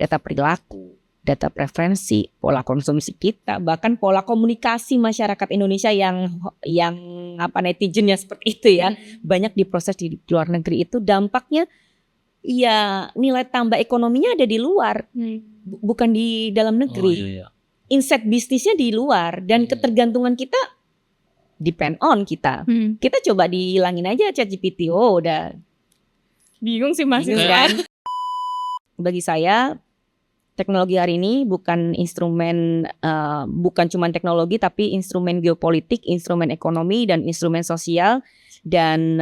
data perilaku, data preferensi, pola konsumsi kita, bahkan pola komunikasi masyarakat Indonesia yang netizennya seperti itu ya, banyak diproses di luar negeri. Itu dampaknya ya nilai tambah ekonominya ada di luar, bukan di dalam negeri. Insight bisnisnya di luar, dan ketergantungan kita depend on kita. Kita coba dihilangin aja ChatGPT, udah Bingung sih Mas kan. Bagi saya teknologi hari ini bukan instrumen, bukan cuma teknologi, tapi instrumen geopolitik, instrumen ekonomi, dan instrumen sosial. Dan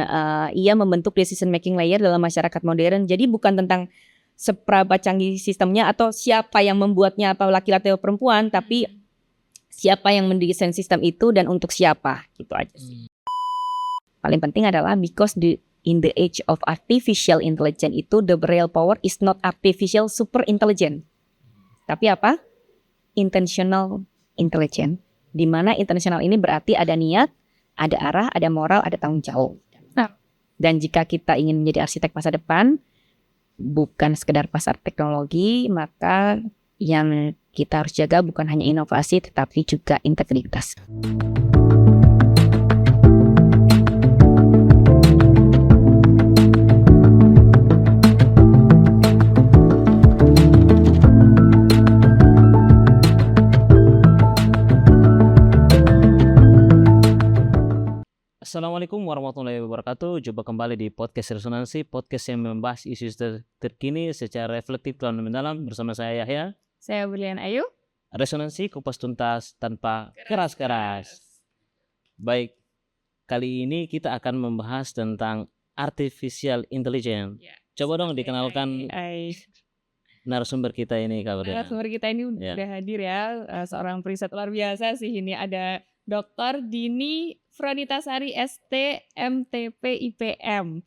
ia membentuk decision making layer dalam masyarakat modern. Jadi bukan tentang seberapa canggih sistemnya atau siapa yang membuatnya, apa laki-laki atau perempuan, tapi siapa yang mendesain sistem itu dan untuk siapa, gitu aja sih. Paling penting adalah because in the age of artificial intelligence itu the real power is not artificial super intelligence, tapi apa? Intentional intelligence. Di mana intentional ini berarti ada niat, ada arah, ada moral, ada tanggung jawab. Dan jika kita ingin menjadi arsitek masa depan, bukan sekedar pasar teknologi, maka yang kita harus jaga bukan hanya inovasi, tetapi juga integritas. Assalamualaikum warahmatullahi wabarakatuh. Jumpa kembali di podcast Resonansi, podcast yang membahas isu terkini secara reflektif dan mendalam. Bersama saya Yahya. Saya Berlian Ayu. Resonansi, kupas tuntas tanpa keras-keras. Baik, kali ini kita akan membahas tentang artificial intelligence. Coba dong dikenalkan narasumber kita ini, Kak Berlian. Narasumber kita ini udah hadir ya, seorang periset luar biasa sih ini. Ada Dr. Dini Fronitasari ST MTP IPM.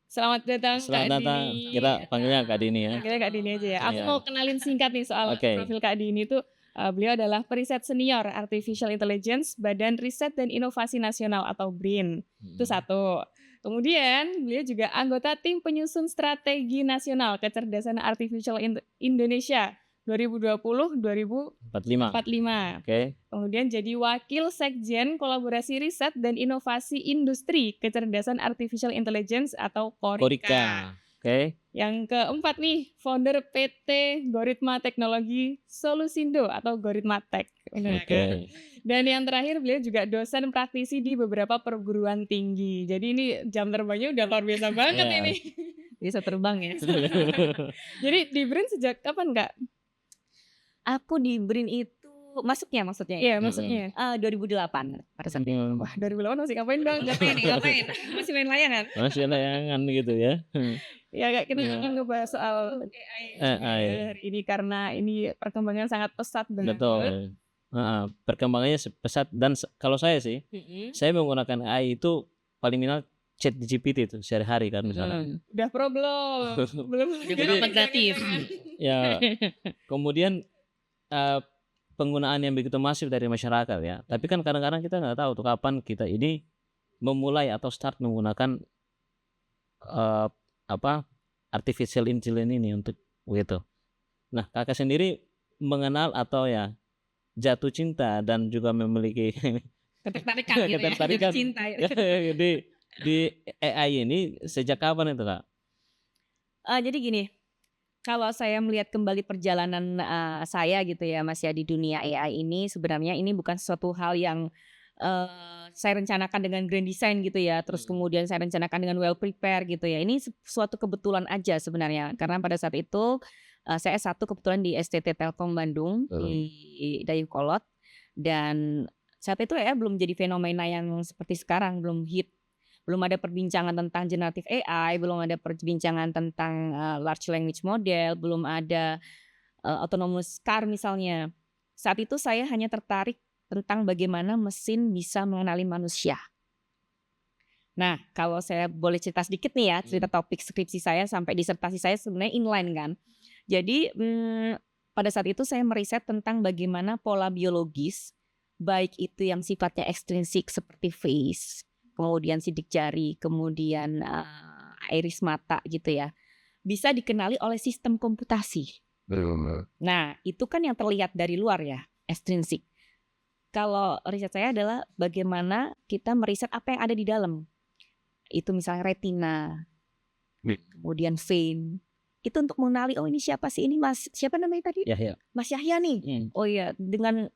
Selamat datang Kak Dini. Kita panggilnya Kak Dini ya. Panggilnya Kak Dini aja ya. Aku mau kenalin singkat nih soal profil Kak Dini itu. Beliau adalah periset senior Artificial Intelligence Badan Riset dan Inovasi Nasional atau BRIN. Itu satu. Kemudian beliau juga anggota tim penyusun strategi nasional kecerdasan artificial Indonesia 2020-2045. Kemudian jadi wakil sekjen kolaborasi riset dan inovasi industri kecerdasan artificial intelligence atau KORIKA. Yang keempat nih, founder PT Goritma Teknologi Solusindo atau Goritma Tech. Dan yang terakhir beliau juga dosen praktisi di beberapa perguruan tinggi. Jadi ini jam terbangnya udah luar biasa banget ini. Bisa terbang ya. Jadi di BRIN sejak kapan Kak? Aku di BRIN itu maksudnya? Iya, maksudnya. 2008 pada saat itu. Wah, 2008 masih ngapain Bang? Ngapain? Masih main layangan? Masih layangan gitu ya. Ya Kak, kita akan ngebahas soal AI ini karena ini perkembangan sangat pesat banget. Betul. Perkembangannya pesat, dan kalau saya sih, saya menggunakan AI itu paling minimal ChatGPT itu sehari-hari kan misalnya. Udah pro belum? Belum kreatif. Ya. Kemudian penggunaan yang begitu masif dari masyarakat ya. Tapi kan kadang-kadang kita nggak tahu tuh kapan kita ini memulai atau start menggunakan artificial intelligence ini untuk begitu. Nah, Kakak sendiri mengenal atau ya jatuh cinta dan juga memiliki ketertarikan cinta di AI ini sejak kapan itu, Kak? Jadi gini, kalau saya melihat kembali perjalanan saya gitu ya Mas ya di dunia AI ini, sebenarnya ini bukan sesuatu hal yang saya rencanakan dengan grand design gitu ya, terus kemudian saya rencanakan dengan well prepare gitu ya. Ini suatu kebetulan aja sebenarnya, karena pada saat itu saya S1 kebetulan di STT Telkom Bandung di Dayakolot, dan saat itu ya belum jadi fenomena yang seperti sekarang, belum hit. Belum ada perbincangan tentang generative AI, belum ada perbincangan tentang large language model, belum ada autonomous car misalnya. Saat itu saya hanya tertarik tentang bagaimana mesin bisa mengenali manusia. Nah, kalau saya boleh cerita sedikit nih ya, cerita topik skripsi saya sampai disertasi saya sebenarnya inline kan. Jadi pada saat itu saya meriset tentang bagaimana pola biologis, baik itu yang sifatnya ekstrinsik seperti face, kemudian sidik jari, kemudian iris mata gitu ya, bisa dikenali oleh sistem komputasi. Nah, itu kan yang terlihat dari luar ya, ekstrinsik. Kalau riset saya adalah bagaimana kita meriset apa yang ada di dalam. Itu misalnya retina, kemudian vein. Itu untuk mengenali, oh ini siapa sih, ini Mas, siapa namanya tadi? Ya. Mas Yahya nih. Oh iya, dengan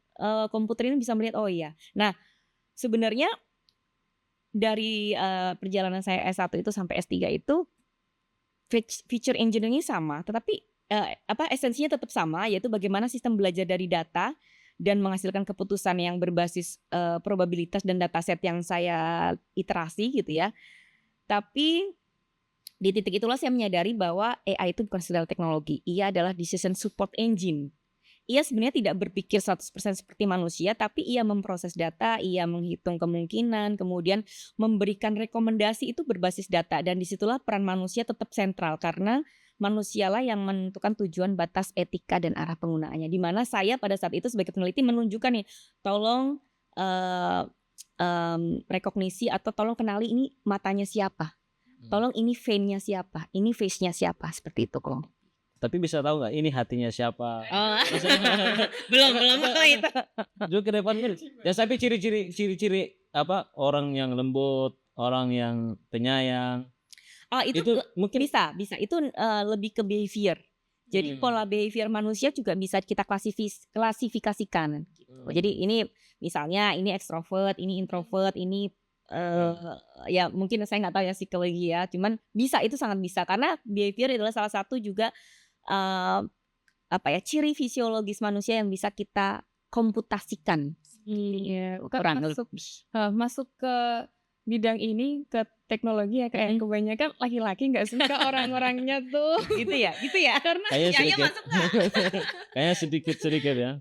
komputer ini bisa melihat, oh iya. Nah, sebenarnya dari perjalanan saya S1 itu sampai S3 itu feature engineering sama, tetapi esensinya tetap sama, yaitu bagaimana sistem belajar dari data dan menghasilkan keputusan yang berbasis probabilitas dan dataset yang saya iterasi gitu ya. Tapi di titik itulah saya menyadari bahwa AI itu bukan sekedar teknologi, ia adalah decision support engine. Ia sebenarnya tidak berpikir 100% seperti manusia, tapi ia memproses data, ia menghitung kemungkinan, kemudian memberikan rekomendasi itu berbasis data. Dan disitulah peran manusia tetap sentral, karena manusialah yang menentukan tujuan, batas, etika, dan arah penggunaannya. Di mana saya pada saat itu sebagai peneliti menunjukkan nih, tolong rekognisi atau tolong kenali ini matanya siapa. Tolong ini vein-nya siapa, ini face-nya siapa, seperti itu kok. Tapi bisa tahu nggak ini hatinya siapa? Oh. belum itu. Juga ke depan kan. Ya tapi ciri-ciri apa orang yang lembut, orang yang penyayang. Itu mungkin bisa. Itu lebih ke behavior. Jadi pola behavior manusia juga bisa kita klasifikasikan. Jadi ini misalnya ini ekstrovert, ini introvert, ini ya mungkin saya nggak tahu ya psikologi ya. Cuman bisa, itu sangat bisa karena behavior adalah salah satu juga ciri fisiologis manusia yang bisa kita komputasikan. Iya, masuk ke bidang ini, ke teknologi ya, kayak kebanyakan laki-laki nggak suka orang-orangnya tuh. Gitu ya. Karena kayaknya masuk nggak? Kayaknya sedikit ya.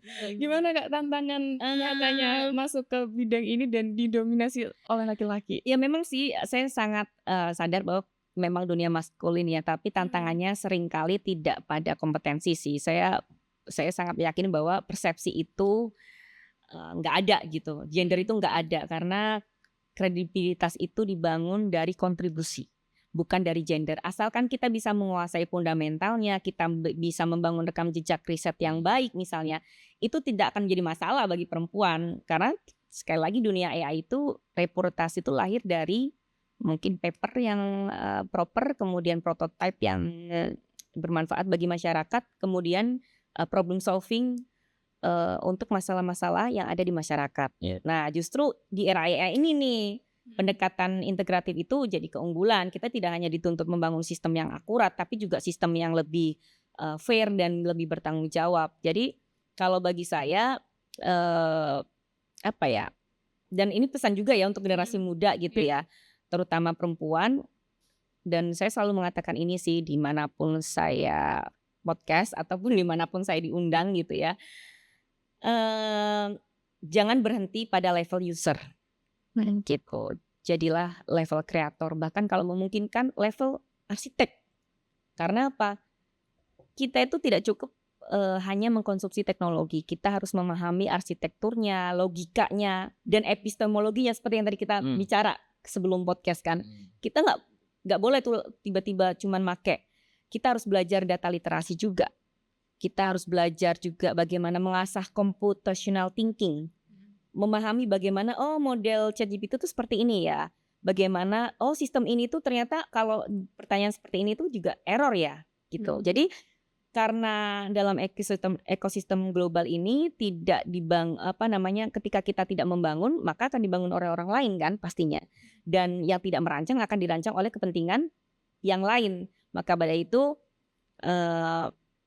Gimana Kak tantangan nyatanya masuk ke bidang ini dan didominasi oleh laki-laki? Ya memang sih saya sangat sadar bahwa memang dunia maskulin ya, tapi tantangannya seringkali tidak pada kompetensi sih. Saya sangat yakin bahwa persepsi itu nggak ada gitu. Gender itu nggak ada karena kredibilitas itu dibangun dari kontribusi, bukan dari gender. Asalkan kita bisa menguasai fundamentalnya, kita bisa membangun rekam jejak riset yang baik misalnya, itu tidak akan menjadi masalah bagi perempuan. Karena sekali lagi dunia AI itu, reputasi itu lahir dari mungkin paper yang proper, kemudian prototype yang bermanfaat bagi masyarakat, kemudian problem solving untuk masalah-masalah yang ada di masyarakat. Nah, justru di era AI ini nih, pendekatan integratif itu jadi keunggulan. Kita tidak hanya dituntut membangun sistem yang akurat, tapi juga sistem yang lebih fair dan lebih bertanggung jawab. Jadi kalau bagi saya dan ini pesan juga ya untuk generasi muda gitu ya, terutama perempuan. Dan saya selalu mengatakan ini sih dimanapun saya podcast ataupun dimanapun saya diundang gitu ya. Jangan berhenti pada level user, gitu. Jadilah level kreator, bahkan kalau memungkinkan level arsitek. Karena apa? Kita itu tidak cukup hanya mengkonsumsi teknologi, kita harus memahami arsitekturnya, logikanya, dan epistemologinya seperti yang tadi kita bicara sebelum podcast kan. Kita nggak boleh tuh tiba-tiba cuman make. Kita harus belajar data literasi juga. Kita harus belajar juga bagaimana mengasah computational thinking. Memahami bagaimana model ChatGPT itu seperti ini ya. Bagaimana sistem ini tuh ternyata kalau pertanyaan seperti ini tuh juga error ya gitu. Jadi karena dalam ekosistem global ini tidak ketika kita tidak membangun, maka akan dibangun oleh orang lain kan pastinya. Dan yang tidak merancang akan dirancang oleh kepentingan yang lain. Maka pada itu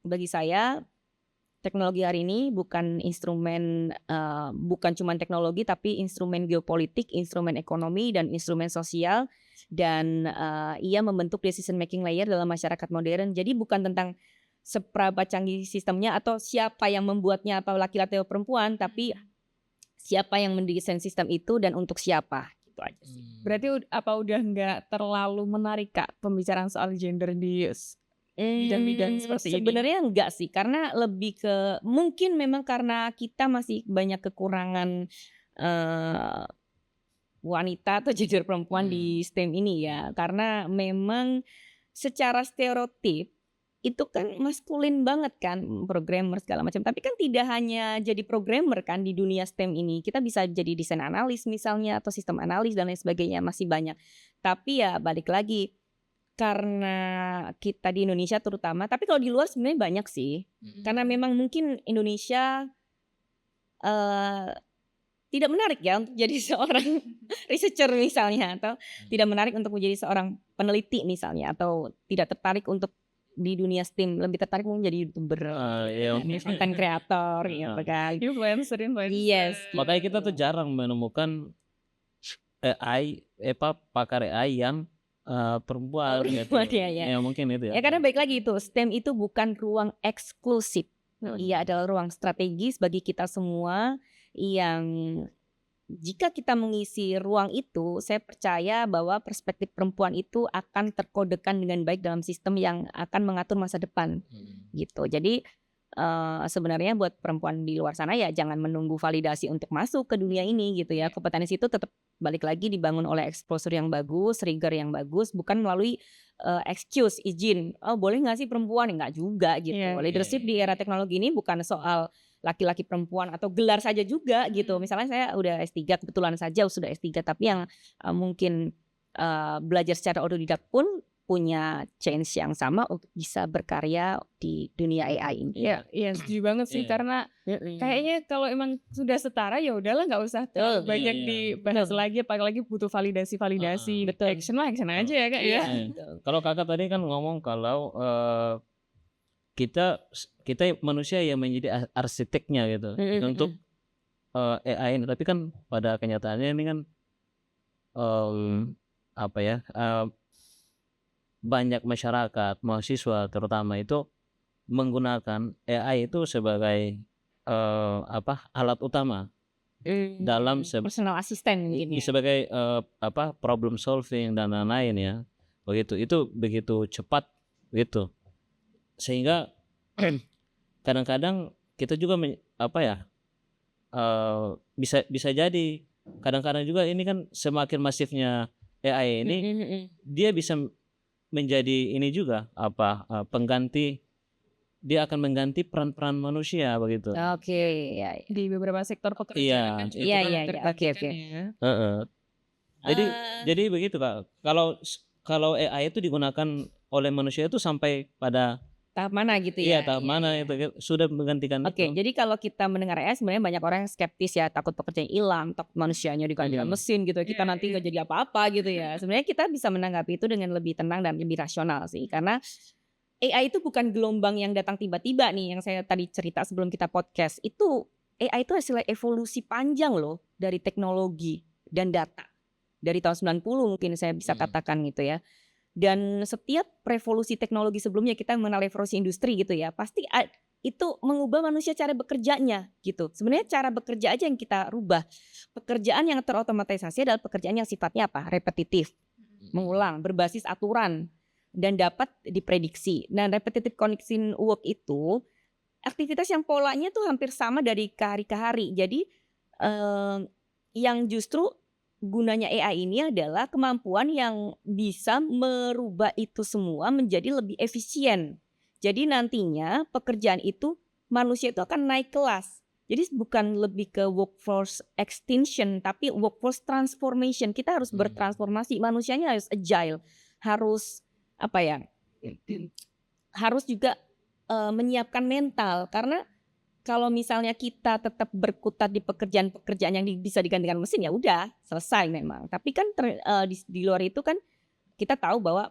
bagi saya teknologi hari ini bukan instrumen, bukan cuma teknologi tapi instrumen geopolitik, instrumen ekonomi dan instrumen sosial, dan ia membentuk decision making layer dalam masyarakat modern. Jadi bukan tentang seberapa canggih sistemnya atau siapa yang membuatnya, apa laki-laki atau perempuan, tapi siapa yang mendesain sistem itu dan untuk siapa. Gitu aja sih. Berarti udah nggak terlalu menarik Kak pembicaraan soal gender di bidang-bidang seperti ini? Sebenarnya enggak sih, karena lebih ke mungkin memang karena kita masih banyak kekurangan wanita atau gender perempuan di STEM ini ya, karena memang secara stereotip itu kan maskulin banget kan, programmer segala macam. Tapi kan tidak hanya jadi programmer kan di dunia STEM ini. Kita bisa jadi desain analis misalnya atau sistem analis dan lain sebagainya, masih banyak. Tapi ya balik lagi, karena kita di Indonesia terutama, tapi kalau di luar sebenarnya banyak sih. Karena memang mungkin Indonesia tidak menarik ya untuk jadi seorang researcher misalnya, atau tidak menarik untuk menjadi seorang peneliti misalnya, atau tidak tertarik untuk di dunia STEM, lebih tertarik menjadi YouTuber, content creator gitu kan. Influencer. Yes. Makanya kita tuh jarang menemukan AI, pakar AI yang perempuan gitu. Ya. Ya mungkin itu ya. Ya karena baik lagi itu, STEM itu bukan ruang eksklusif. Ia adalah ruang strategis bagi kita semua yang jika kita mengisi ruang itu, saya percaya bahwa perspektif perempuan itu akan terkodekan dengan baik dalam sistem yang akan mengatur masa depan. Gitu. Jadi sebenarnya buat perempuan di luar sana ya jangan menunggu validasi untuk masuk ke dunia ini gitu ya. Kompetensi itu tetap balik lagi dibangun oleh exposure yang bagus, rigor yang bagus, bukan melalui excuse, izin. Oh boleh nggak sih perempuan? Nggak juga gitu. Leadership di era teknologi ini bukan soal laki-laki perempuan atau gelar saja juga gitu. Misalnya saya udah S3, kebetulan saja sudah S3, tapi yang mungkin belajar secara otodidak pun punya chance yang sama untuk bisa berkarya di dunia AI ini. Iya, setuju banget sih, karena kayaknya kalau emang sudah setara ya udahlah, nggak usah banyak dibahas lagi, apalagi butuh validasi. Action aja ya Kak ya. Kalau Kakak tadi kan ngomong kalau kita manusia yang menjadi arsiteknya gitu untuk AI ini, tapi kan pada kenyataannya ini kan banyak masyarakat, mahasiswa terutama itu menggunakan AI itu sebagai alat utama dalam personal assistant ini sebagai problem solving dan lain-lain ya. Itu begitu cepat gitu. Sehingga kadang-kadang kita juga bisa jadi kadang-kadang juga ini kan semakin masifnya AI ini dia bisa menjadi ini juga pengganti, dia akan mengganti peran-peran manusia begitu. Oke, ya. Di beberapa sektor pekerjaan. Oke. Jadi begitu Kak. Kalau AI itu digunakan oleh manusia itu sampai pada tahap mana gitu ya? Iya, tahap mana itu sudah menggantikan itu. Oke, jadi kalau kita mendengar AI sebenarnya banyak orang yang skeptis ya, takut pekerjaan hilang, takut manusianya digantikan mesin gitu, kita nanti nggak jadi apa-apa gitu ya. Sebenarnya kita bisa menanggapi itu dengan lebih tenang dan lebih rasional sih, karena AI itu bukan gelombang yang datang tiba-tiba nih, yang saya tadi cerita sebelum kita podcast. Itu AI itu hasil evolusi panjang loh dari teknologi dan data. Dari tahun 90 mungkin saya bisa katakan gitu ya. Dan setiap revolusi teknologi sebelumnya, kita mengenal revolusi industri gitu ya, pasti itu mengubah manusia cara bekerjanya gitu. Sebenarnya cara bekerja aja yang kita rubah. Pekerjaan yang terotomatisasi adalah pekerjaan yang sifatnya repetitif, mengulang, berbasis aturan, dan dapat diprediksi. Nah, repetitive connecting work itu aktivitas yang polanya tuh hampir sama dari hari ke hari. Jadi yang justru gunanya AI ini adalah kemampuan yang bisa merubah itu semua menjadi lebih efisien. Jadi nantinya pekerjaan itu manusia itu akan naik kelas. Jadi bukan lebih ke workforce extinction, tapi workforce transformation. Kita harus bertransformasi, manusianya harus agile, harus harus juga menyiapkan mental, karena kalau misalnya kita tetap berkutat di pekerjaan-pekerjaan yang bisa digantikan mesin, ya udah selesai memang. Tapi kan di luar itu kan kita tahu bahwa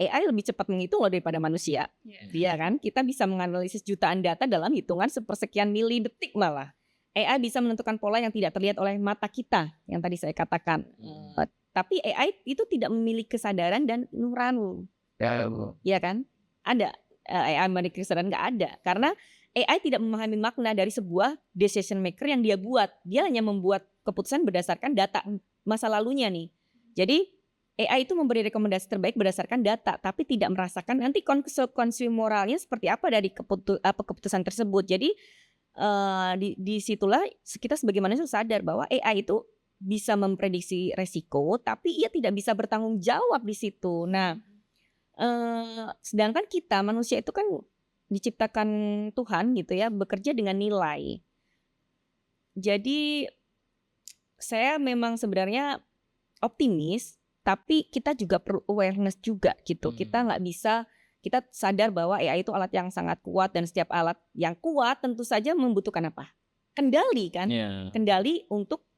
AI lebih cepat menghitung loh daripada manusia. Iya kan? Kita bisa menganalisis jutaan data dalam hitungan sepersekian milidetik malah. AI bisa menentukan pola yang tidak terlihat oleh mata kita, yang tadi saya katakan. Tapi AI itu tidak memiliki kesadaran dan nurani. Iya kan? Ada AI memiliki kesadaran? Nggak ada. Karena AI tidak memahami makna dari sebuah decision maker yang dia buat. Dia hanya membuat keputusan berdasarkan data masa lalunya nih. Jadi AI itu memberi rekomendasi terbaik berdasarkan data, tapi tidak merasakan nanti konsekuensi moralnya seperti apa dari keputusan tersebut. Jadi disitulah kita sebagai manusia sadar bahwa AI itu bisa memprediksi resiko, tapi ia tidak bisa bertanggung jawab di situ. Nah, Sedangkan kita manusia itu kan diciptakan Tuhan gitu ya, bekerja dengan nilai. Jadi saya memang sebenarnya optimis, tapi kita juga perlu awareness juga gitu. Kita nggak bisa, kita sadar bahwa AI itu alat yang sangat kuat, dan setiap alat yang kuat tentu saja membutuhkan apa? Kendali kan? Kendali untuk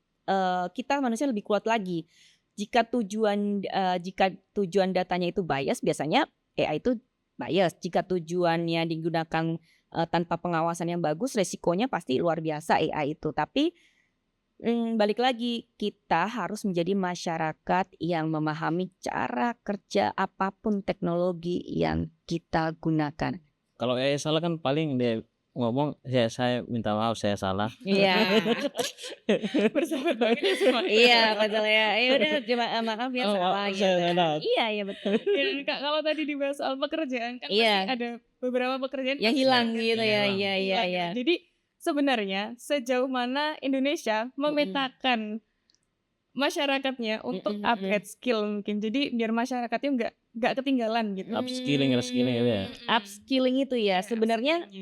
kita manusia lebih kuat lagi. Jika tujuan datanya itu bias, biasanya AI itu bias. Jika tujuannya digunakan tanpa pengawasan yang bagus, resikonya pasti luar biasa AI itu. Tapi balik lagi, kita harus menjadi masyarakat yang memahami cara kerja apapun teknologi yang kita gunakan. Kalau AI salah kan paling dia ngomong, saya minta maaf, saya salah. Iya. Bersahabat banget ya semua. Iya, betul ya. Udah coba maaf ya, salah gitu. Iya, betul. Dan Kak, kalau tadi dibahas soal pekerjaan kan pasti ada beberapa pekerjaan yang hilang gitu ya. Iya. Jadi sebenarnya sejauh mana Indonesia memetakan masyarakatnya untuk upgrade skill mungkin. Jadi biar masyarakatnya nggak ketinggalan gitu. Upskilling gitu ya. Upskilling itu ya sebenarnya.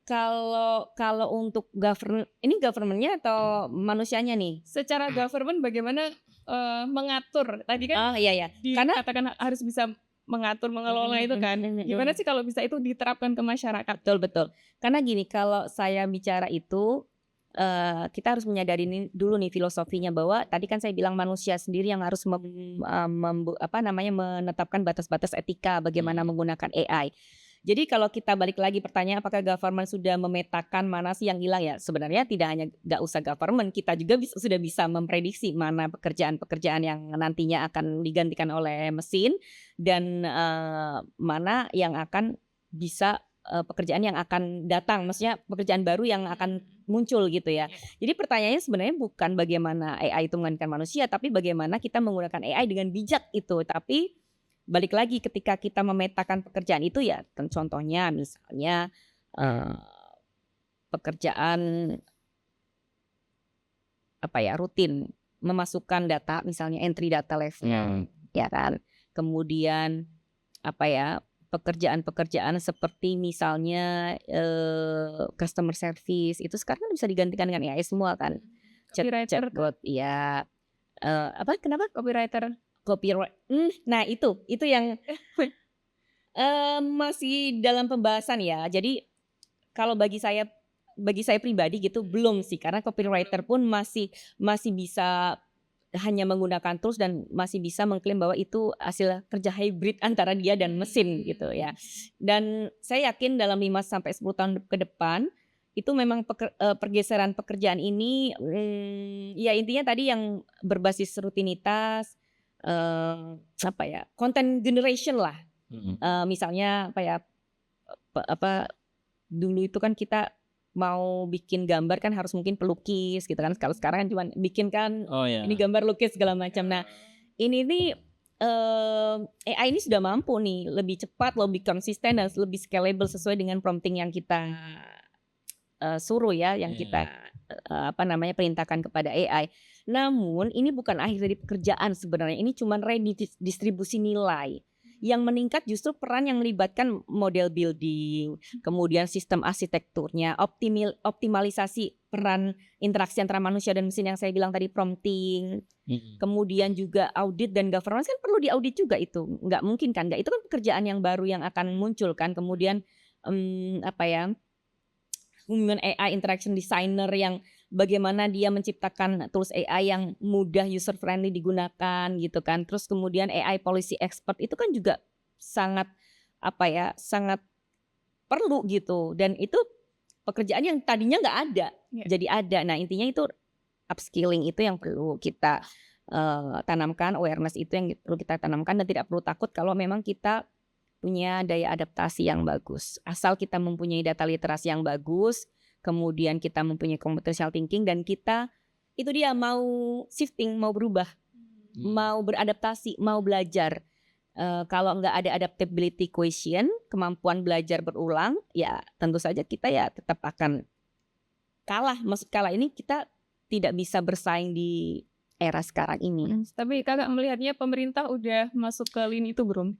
Kalau untuk government-nya atau manusianya nih? Secara government bagaimana mengatur? Tadi kan karena dikatakan harus bisa mengatur, mengelola itu kan. Gimana sih kalau bisa itu diterapkan ke masyarakat? Betul. Karena gini, kalau saya bicara itu kita harus menyadari dulu nih filosofinya, bahwa tadi kan saya bilang manusia sendiri yang harus menetapkan batas-batas etika bagaimana menggunakan AI. Jadi kalau kita balik lagi pertanyaan, apakah government sudah memetakan mana sih yang hilang ya? Sebenarnya nggak usah government, kita juga sudah bisa memprediksi mana pekerjaan-pekerjaan yang nantinya akan digantikan oleh mesin, dan mana yang akan bisa pekerjaan yang akan datang, maksudnya pekerjaan baru yang akan muncul gitu ya. Jadi pertanyaannya sebenarnya bukan bagaimana AI itu menggantikan manusia, tapi bagaimana kita menggunakan AI dengan bijak itu. Tapi balik lagi, ketika kita memetakan pekerjaan itu ya, contohnya misalnya pekerjaan rutin, memasukkan data, misalnya entry data level, ya kan. Kemudian pekerjaan-pekerjaan seperti misalnya customer service itu sekarang kan bisa digantikan dengan AI semua kan. Chatbot, ya. Kenapa copywriter? Nah itu yang masih dalam pembahasan ya. Jadi kalau bagi saya pribadi gitu belum sih, karena copywriter pun masih bisa hanya menggunakan tools dan masih bisa mengklaim bahwa itu hasil kerja hybrid antara dia dan mesin gitu ya. Dan saya yakin dalam 5-10 tahun ke depan itu memang pergeseran pekerjaan ini ya intinya tadi yang berbasis rutinitas, content generation lah. Misalnya dulu itu kan kita mau bikin gambar kan harus mungkin pelukis gitu kan. Kalau sekarang kan cuma bikin kan ini gambar, lukis segala macam. Nah, ini nih AI ini sudah mampu nih lebih cepat, lebih konsisten dan lebih scalable sesuai dengan prompting yang kita suruh ya, yang kita perintahkan kepada AI. Namun ini bukan akhir dari pekerjaan sebenarnya. Ini cuma redistribusi nilai. Yang meningkat justru peran yang melibatkan model building, kemudian sistem arsitekturnya, optimalisasi peran interaksi antara manusia dan mesin yang saya bilang tadi, prompting. Kemudian juga audit dan governance kan perlu diaudit juga itu. Nggak mungkin kan, itu kan pekerjaan yang baru yang akan muncul kan. Kemudian human AI interaction designer yang bagaimana dia menciptakan tools AI yang mudah user friendly digunakan gitu kan. Terus kemudian AI policy expert itu kan juga sangat perlu gitu. Dan itu pekerjaan yang tadinya nggak ada, jadi ada. Nah intinya itu upskilling itu yang perlu kita tanamkan, awareness itu yang perlu kita tanamkan, dan tidak perlu takut kalau memang kita punya daya adaptasi yang bagus. Asal kita mempunyai data literasi yang bagus, kemudian kita mempunyai computational thinking, dan kita itu dia mau shifting, mau berubah, mau beradaptasi, mau belajar. Kalau nggak ada adaptability quotient, kemampuan belajar berulang, ya tentu saja kita ya tetap akan kalah. Maksud kalah ini kita tidak bisa bersaing di era sekarang ini. Tapi kakak melihatnya pemerintah udah masuk ke lini itu belum?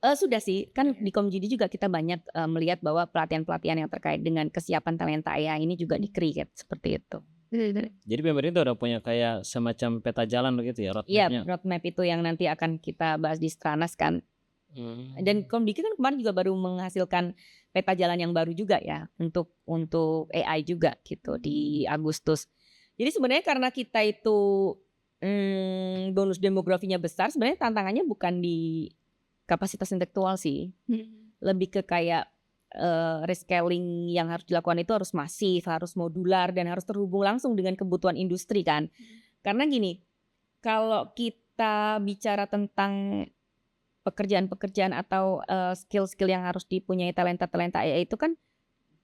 Sudah sih, kan di Komjudi juga kita banyak melihat bahwa pelatihan-pelatihan yang terkait dengan kesiapan talenta AI ini juga di-create seperti itu. Jadi pemerintah udah punya kayak semacam peta jalan begitu ya, Iya, roadmap-nya. roadmap itu yang nanti akan kita bahas di Stranas kan. Dan Komdiki kan kemarin juga baru menghasilkan peta jalan yang baru juga ya untuk AI juga gitu di Agustus. Jadi sebenarnya karena kita itu bonus demografinya besar, sebenarnya tantangannya bukan di kapasitas intelektual sih, lebih ke kayak rescaling yang harus dilakukan itu harus masif, harus modular dan harus terhubung langsung dengan kebutuhan industri kan. Karena gini, kalau kita bicara tentang pekerjaan-pekerjaan atau skill-skill yang harus dipunyai talenta-talenta AI itu kan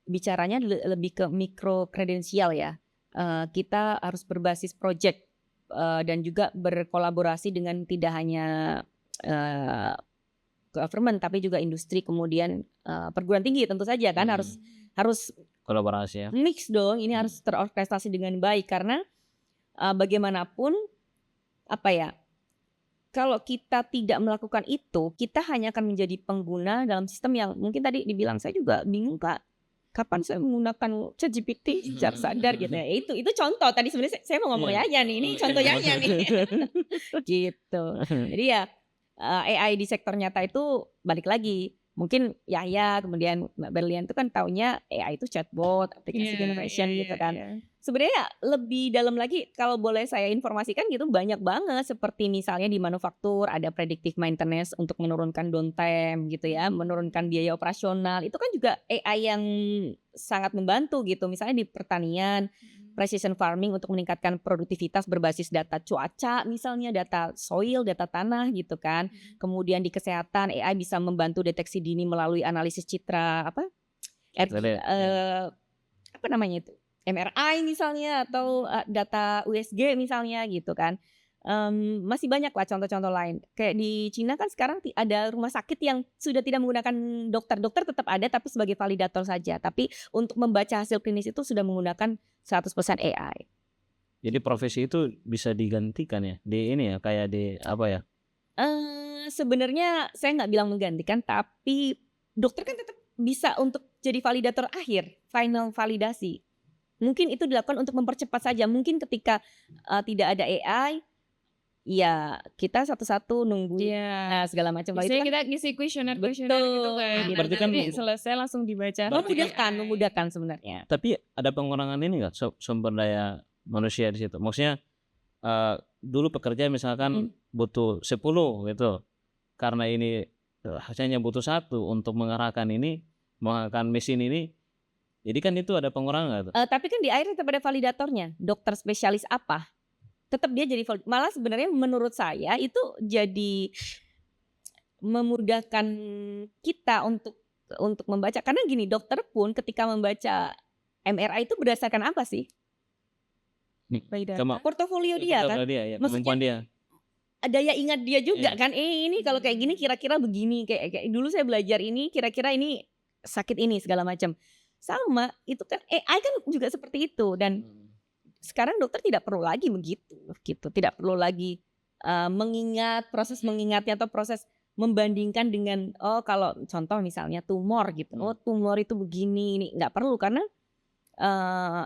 bicaranya lebih ke mikro kredensial ya. Kita harus berbasis project dan juga berkolaborasi dengan tidak hanya government tapi juga industri, kemudian perguruan tinggi tentu saja kan harus Kolaborasi ya. mix dong. Ini harus terorkestrasi dengan baik karena bagaimanapun apa ya, kalau kita tidak melakukan itu, kita hanya akan menjadi pengguna dalam sistem yang mungkin tadi dibilang, saya juga bingung Kak, kapan saya menggunakan ChatGPT secara sadar gitu ya. Itu contoh tadi sebenarnya saya mau ngomong aja nih, ini contohnya nih. Gitu. Jadi ya AI di sektor nyata itu balik lagi. Mungkin Yahya kemudian Mbak Berlian itu kan taunya AI itu chatbot, aplikasi generation gitu kan. Sebenarnya lebih dalam lagi kalau boleh saya informasikan gitu, banyak banget seperti misalnya di manufaktur ada predictive maintenance untuk menurunkan downtime gitu ya, menurunkan biaya operasional. Itu kan juga AI yang sangat membantu gitu. Misalnya di pertanian, precision farming untuk meningkatkan produktivitas berbasis data cuaca, misalnya data soil, data tanah gitu kan. Kemudian di kesehatan AI bisa membantu deteksi dini melalui analisis citra apa namanya itu? MRI misalnya atau data USG misalnya gitu kan. Masih banyak lah contoh-contoh lain. Kayak di Cina kan sekarang ada rumah sakit yang sudah tidak menggunakan dokter. Dokter tetap ada tapi sebagai validator saja. Tapi untuk membaca hasil klinis itu sudah menggunakan 100% AI. Jadi profesi itu bisa digantikan ya di ini ya, kayak di apa ya? Sebenarnya saya nggak bilang menggantikan, tapi dokter kan tetap bisa untuk jadi validator akhir, final validasi. Mungkin itu dilakukan untuk mempercepat saja. Mungkin ketika tidak ada AI, ya kita satu-satu nunggu segala macam. Biasanya kita ngisi kuesioner gitu kan. Berarti kan selesai langsung dibaca. Memudahkan sebenarnya. Tapi ada pengurangan ini nggak sumber daya manusia di situ? Maksudnya dulu pekerja misalkan butuh 10 gitu. Karena ini hanya butuh 1 untuk mengarahkan mesin ini. Jadi kan itu ada pengurangan tuh. Tapi kan di akhir tetap ada validatornya. Dokter spesialis apa? Tetap dia jadi malah sebenarnya menurut saya itu jadi memudahkan kita untuk membaca. Karena gini, dokter pun ketika membaca MRI itu berdasarkan apa sih? Portofolio dia kan. Maksudnya dia. Daya ingat dia juga kan. Ini kalau kayak gini kira-kira begini. Kayak dulu saya belajar ini kira-kira ini sakit ini segala macam. Sama, itu kan AI kan juga seperti itu. Dan sekarang dokter tidak perlu lagi begitu gitu. Tidak perlu lagi mengingat, proses mengingatnya atau proses membandingkan dengan kalau contoh misalnya tumor gitu. Tumor itu begini, ini nggak perlu karena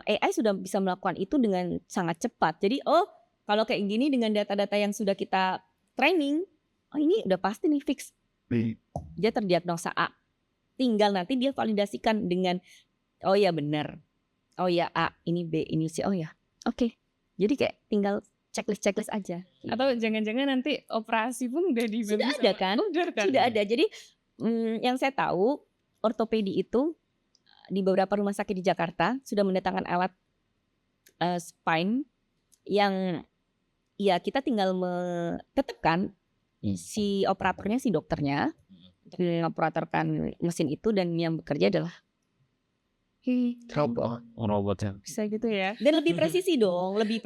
AI sudah bisa melakukan itu dengan sangat cepat. Jadi kalau kayak gini dengan data-data yang sudah kita training, ini udah pasti nih fix. Dia terdiagnosa A. Tinggal nanti dia validasikan dengan oh ya benar. Oh ya A, ini B, ini C. Oh ya. Oke. Jadi kayak tinggal checklist aja. Atau jangan-jangan nanti operasi pun udah dibantu. Sudah ada kan? Sudah ada. Jadi yang saya tahu ortopedi itu di beberapa rumah sakit di Jakarta sudah mendatangkan alat spine yang ya kita tinggal tetapkan si operatornya, si dokternya mengoperatorkan mesin itu dan yang bekerja adalah robotnya. Bisa gitu ya. Dan lebih presisi dong, lebih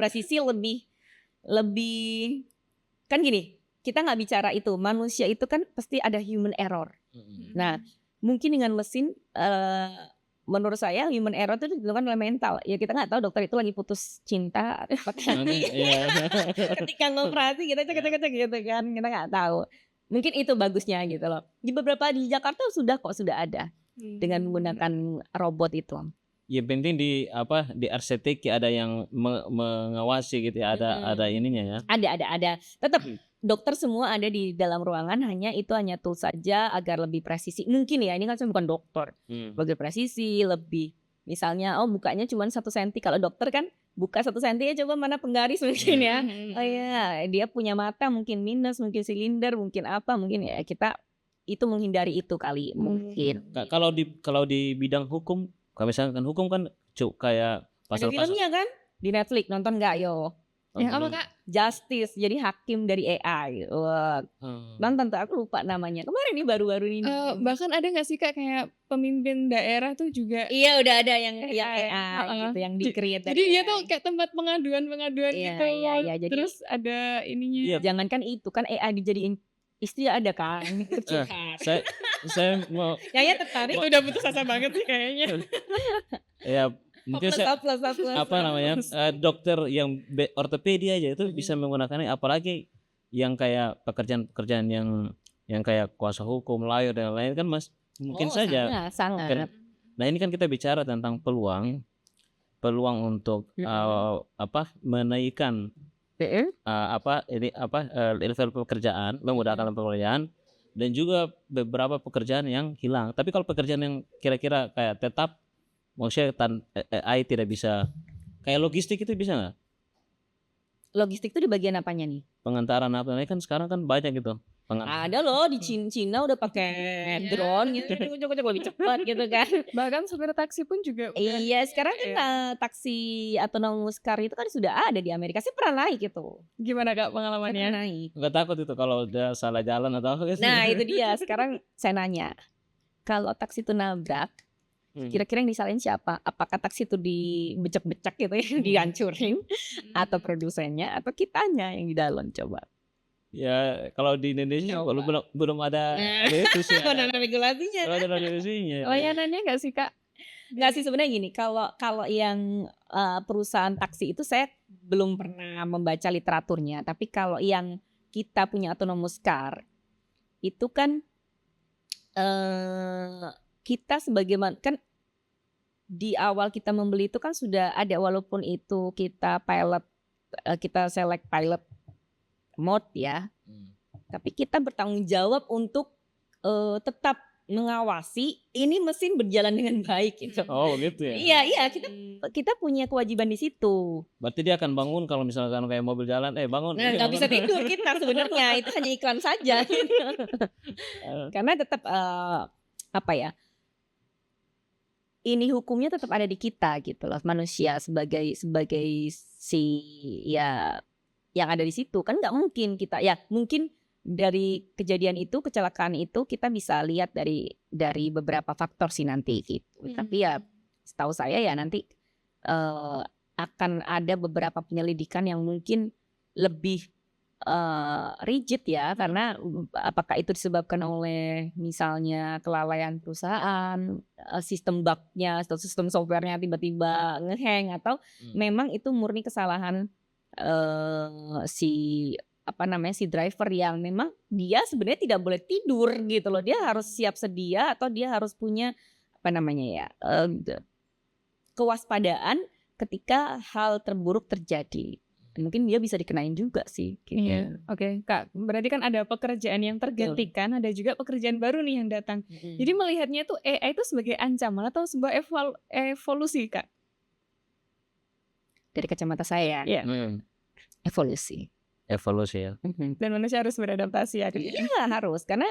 kan gini, kita nggak bicara itu, manusia itu kan pasti ada human error. Nah, mungkin dengan mesin menurut saya human error itu ditentukan oleh mental. Ya kita nggak tahu dokter itu lagi putus cinta patah hati. Ketika ngoperasi kita cek gitu kan, kita nggak tahu. Mungkin itu bagusnya gitu loh. Di Jakarta sudah ada dengan menggunakan robot itu. Ya penting di RCTI ada yang mengawasi gitu ya, ada ininya ya. Ada. Tetap dokter semua ada di dalam ruangan, hanya tool saja agar lebih presisi. Mungkin ya, ini kan saya bukan dokter. Lebih presisi, lebih misalnya bukanya cuma 1 senti. Kalau dokter kan buka 1 senti ya, coba mana penggaris mungkin ya. Oh ya, dia punya mata mungkin minus, mungkin silinder, mungkin apa, mungkin ya kita itu menghindari itu kali mungkin. Kalau di bidang hukum, kalau misalkan hukum kan kayak pasal filmnya kan di Netflix, nonton nggak yo? Yang apa Kak? Justice, jadi hakim dari AI. Nonton tuh, aku lupa namanya. Kemarin nih baru-baru ini. Bahkan ada nggak sih Kak kayak pemimpin daerah tuh juga? Iya udah ada yang AI gitu, yang di-create. Jadi dia tuh kayak tempat pengaduan gitu. Iya. Jadi, terus ada ininya. Jangankan itu kan AI dijadiin istri ada kan. Saya mau. Ya tertarik. Itu udah putus asa banget sih kayaknya. Ya. Mungkin dokter yang ortopedi aja itu bisa menggunakannya, apalagi yang kayak pekerjaan-pekerjaan yang kayak kuasa hukum, lawyer dan lain kan mungkin saja. Sangat. Nah ini kan kita bicara tentang peluang untuk menaikkan level pekerjaan, memudahkan pekerjaan, dan juga beberapa pekerjaan yang hilang. Tapi kalau pekerjaan yang kira-kira kayak tetap, maksudnya AI tidak bisa, kayak logistik itu bisa nggak? Logistik itu di bagian apanya nih? Pengantaran apa? Kan sekarang kan banyak gitu. Ada loh di Cina udah pakai drone gitu, lebih cepat gitu kan. Bahkan supir taksi pun juga. Iya sekarang kan taksi autonomous car itu kan sudah ada di Amerika. Saya pernah naik gitu. Gimana Kak pengalamannya? Naik. Nggak takut itu kalau udah salah jalan atau apa? Nah itu dia. Sekarang saya nanya, kalau taksi itu nabrak, kira-kira yang disalahin siapa? Apakah taksi itu dibecek-becek gitu ya, dihancurin, atau produsennya, atau kitanya yang di dalam? Coba. Ya kalau di Indonesia belum ada regulasinya. Belum ada regulasinya. Layanannya nggak sih Kak? Nggak sih, sebenarnya gini. Kalau yang perusahaan taksi itu saya belum pernah membaca literaturnya. Tapi kalau yang kita punya autonomous car itu kan kita sebagaimana kan di awal kita membeli itu kan sudah ada, walaupun itu kita select pilot mode ya, tapi kita bertanggung jawab untuk tetap mengawasi ini mesin berjalan dengan baik gitu. Oh gitu ya? Iya kita punya kewajiban di situ. Berarti dia akan bangun kalau misalkan kayak mobil jalan, bangun. Nah, nggak bisa tidur kita sebenarnya, itu hanya iklan saja. Karena tetap ini hukumnya tetap ada di kita gitu loh, manusia sebagai si ya yang ada di situ. Kan nggak mungkin kita, ya mungkin dari kejadian itu, kecelakaan itu kita bisa lihat dari beberapa faktor sih nanti gitu. Tapi ya setahu saya ya nanti akan ada beberapa penyelidikan yang mungkin lebih rigid ya, karena apakah itu disebabkan oleh misalnya kelalaian perusahaan, sistem bugnya atau sistem softwarenya tiba-tiba ngehang, atau memang itu murni kesalahan si driver yang memang dia sebenarnya tidak boleh tidur gitu loh. Dia harus siap sedia, atau dia harus punya kewaspadaan ketika hal terburuk terjadi. Mungkin dia bisa dikenain juga sih. Gitu. Iya, oke. Kak, berarti kan ada pekerjaan yang tergantikan, ada juga pekerjaan baru nih yang datang. Jadi melihatnya tuh AI itu sebagai ancaman atau sebuah evolusi, Kak? Dari kacamata saya, evolusi ya. Dan manusia harus beradaptasi ya. Iya harus, karena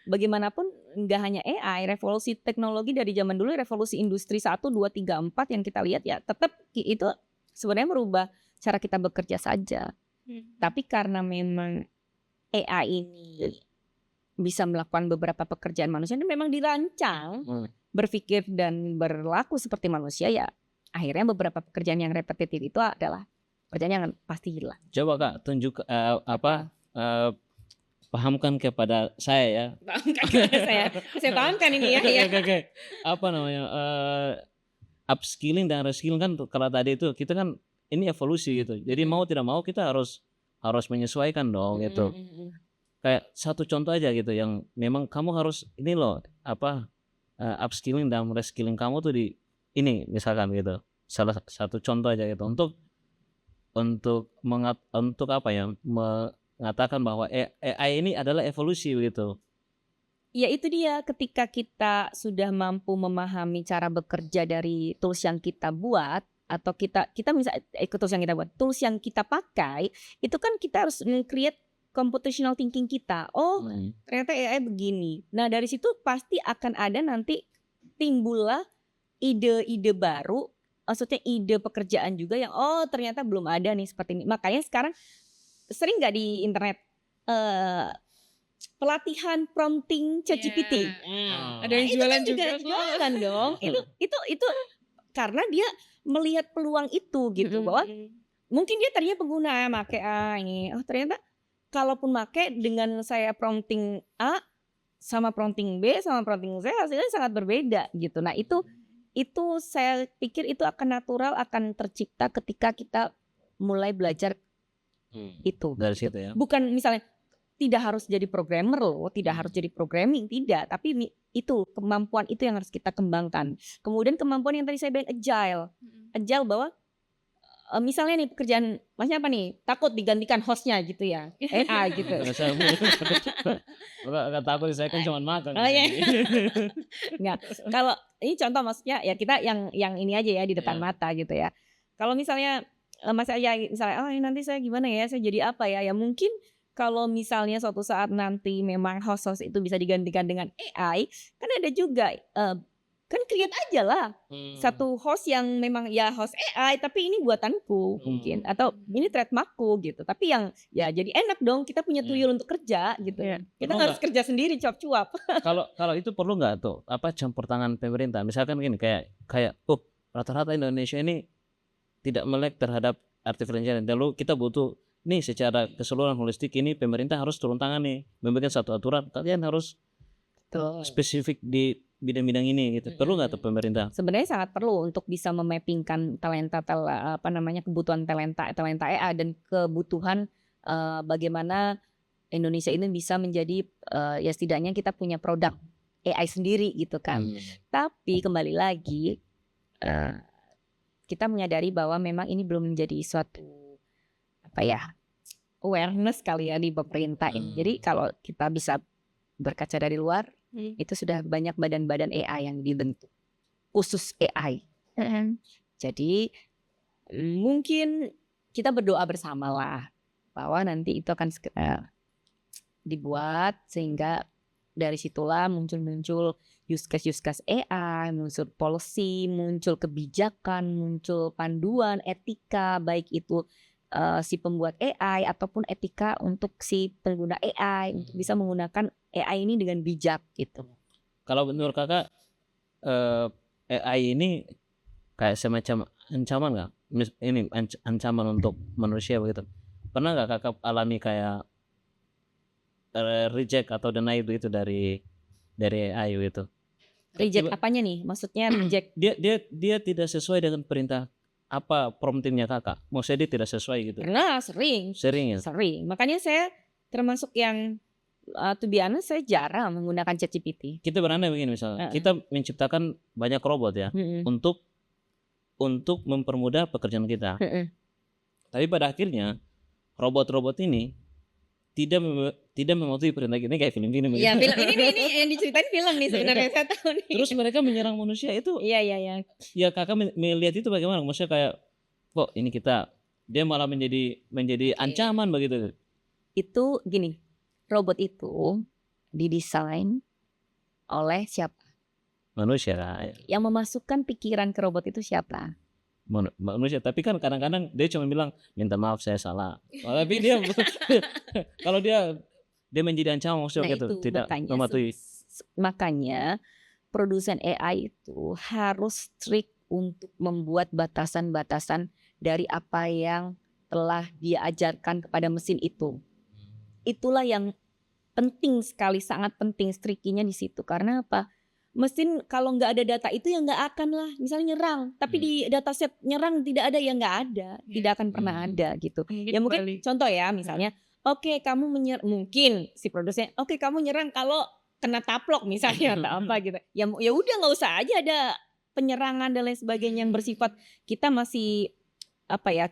bagaimanapun nggak hanya AI, revolusi teknologi dari zaman dulu, revolusi industri 1, 2, 3, 4 yang kita lihat ya tetap itu sebenarnya merubah cara kita bekerja saja. Tapi karena memang AI ini bisa melakukan beberapa pekerjaan manusia, dan memang dirancang berpikir dan berlaku seperti manusia, ya akhirnya beberapa pekerjaan yang repetitif itu adalah pekerjaan yang pasti hilang. Coba Kak tunjuk pahamkan kepada saya ya. Pahamkan kepada saya pahamkan ini ya. Oke. Apa namanya, upskilling dan reskilling kan kalau tadi itu kita kan ini evolusi gitu. Jadi mau tidak mau kita harus menyesuaikan dong gitu. Kayak satu contoh aja gitu yang memang kamu harus ini loh upskilling dan reskilling kamu tuh di ini misalkan gitu. Salah satu contoh aja gitu untuk apa ya, mengatakan bahwa AI ini adalah evolusi gitu. Ya itu dia, ketika kita sudah mampu memahami cara bekerja dari tools yang kita buat, atau kita misalnya tools yang kita buat, tools yang kita pakai, itu kan kita harus create computational thinking kita. Oh, ternyata AI begini. Nah, dari situ pasti akan ada nanti timbullah ide-ide baru, maksudnya ide pekerjaan juga yang ternyata belum ada nih seperti ini. Makanya sekarang sering nggak di internet pelatihan prompting ChatGPT. Ada yang jualan juga. Jualan dong. Itu karena dia melihat peluang itu gitu, bahwa mungkin dia tadinya pengguna make ini. Oh, ternyata kalaupun make dengan saya prompting A sama prompting B sama prompting C hasilnya sangat berbeda gitu. Nah, itu saya pikir itu akan natural, akan tercipta ketika kita mulai belajar itu. Dari situ ya. Bukan misalnya tidak harus jadi programmer loh, tidak harus jadi programming, tidak. Tapi itu kemampuan itu yang harus kita kembangkan. Kemudian kemampuan yang tadi saya bilang agile bahwa misalnya nih pekerjaan masnya apa nih, takut digantikan hostnya gitu ya, AI gitu. Enggak takut, saya kan cuma makan. Oh iya. Enggak. Kalau ini contoh maksudnya ya kita yang ini aja ya di depan mata gitu ya. Kalau misalnya Mas Aya misalnya nanti saya gimana ya, saya jadi apa ya? Ya mungkin kalau misalnya suatu saat nanti memang host itu bisa digantikan dengan AI, kan ada juga kan create aja lah satu host yang memang ya host AI tapi ini buatanku mungkin, atau ini trademarkku gitu. Tapi yang ya jadi enak dong, kita punya tuyul untuk kerja gitu. Kita harus kerja sendiri cuap-cuap. Kalau itu perlu nggak tuh campur tangan pemerintah? Misalkan gini kayak rata-rata Indonesia ini tidak melek terhadap artificial intelligence. Lalu kita butuh nih secara keseluruhan holistik ini pemerintah harus turun tangan nih, membuat satu aturan, kalian harus spesifik di bidang-bidang ini gitu. Perlu nggak tuh pemerintah? Sebenarnya sangat perlu untuk bisa memappingkan kebutuhan talenta AI dan kebutuhan bagaimana Indonesia ini bisa menjadi ya setidaknya kita punya produk AI sendiri gitu kan. Tapi kembali lagi kita menyadari bahwa memang ini belum menjadi suatu awareness kali ya di pemerintah ini. Jadi kalau kita bisa berkaca dari luar, itu sudah banyak badan-badan AI yang dibentuk khusus AI. Jadi mungkin kita berdoa bersama lah bahwa nanti itu akan dibuat sehingga dari situlah muncul use case AI, muncul policy, muncul kebijakan, muncul panduan etika, baik itu si pembuat AI ataupun etika untuk si pengguna AI untuk bisa menggunakan AI ini dengan bijak gitu. Kalau menurut kakak AI ini kayak semacam ancaman nggak? Ini ancaman untuk manusia begitu? Pernah nggak kakak alami kayak reject atau deny itu dari AI itu? Reject apanya nih? Maksudnya reject? Dia tidak sesuai dengan perintah apa promptingnya kakak, maksudnya dia tidak sesuai gitu. Karena sering ya. Sering. Makanya saya termasuk yang to be honest, saya jarang menggunakan ChatGPT. Kita berandai begini misalnya, kita menciptakan banyak robot ya untuk mempermudah pekerjaan kita. Tapi pada akhirnya robot-robot ini tidak mematuhi perintah kita, kayak film-film. Iya, film ini yang diceritain film nih sebenarnya, saya tahu nih. Terus mereka menyerang manusia itu. Iya. Ya kakak melihat itu bagaimana? Maksudnya kayak kok ini dia malah menjadi ancaman begitu. Itu gini, robot itu didesain oleh siapa? Manusia kan. Yang memasukkan pikiran ke robot itu siapa? Manusia. Tapi kan kadang-kadang dia cuma bilang minta maaf saya salah. Tapi dia kalau dia menjadi ancaman maksudnya gitu, tidak mematuhi. Makanya produsen AI itu harus strict untuk membuat batasan-batasan dari apa yang telah dia ajarkan kepada mesin itu. Itulah yang penting sekali, sangat penting tricky-nya di situ. Karena apa? Mesin kalau nggak ada data itu ya nggak akan lah, misalnya nyerang, tapi di dataset nyerang tidak ada ya nggak ada, tidak akan pernah ada gitu. Ya mungkin contoh ya misalnya, oke kamu mungkin si produsennya, oke kamu nyerang kalau kena taplok misalnya atau apa gitu. Ya udah nggak usah aja ada penyerangan dan lain sebagainya yang bersifat kita masih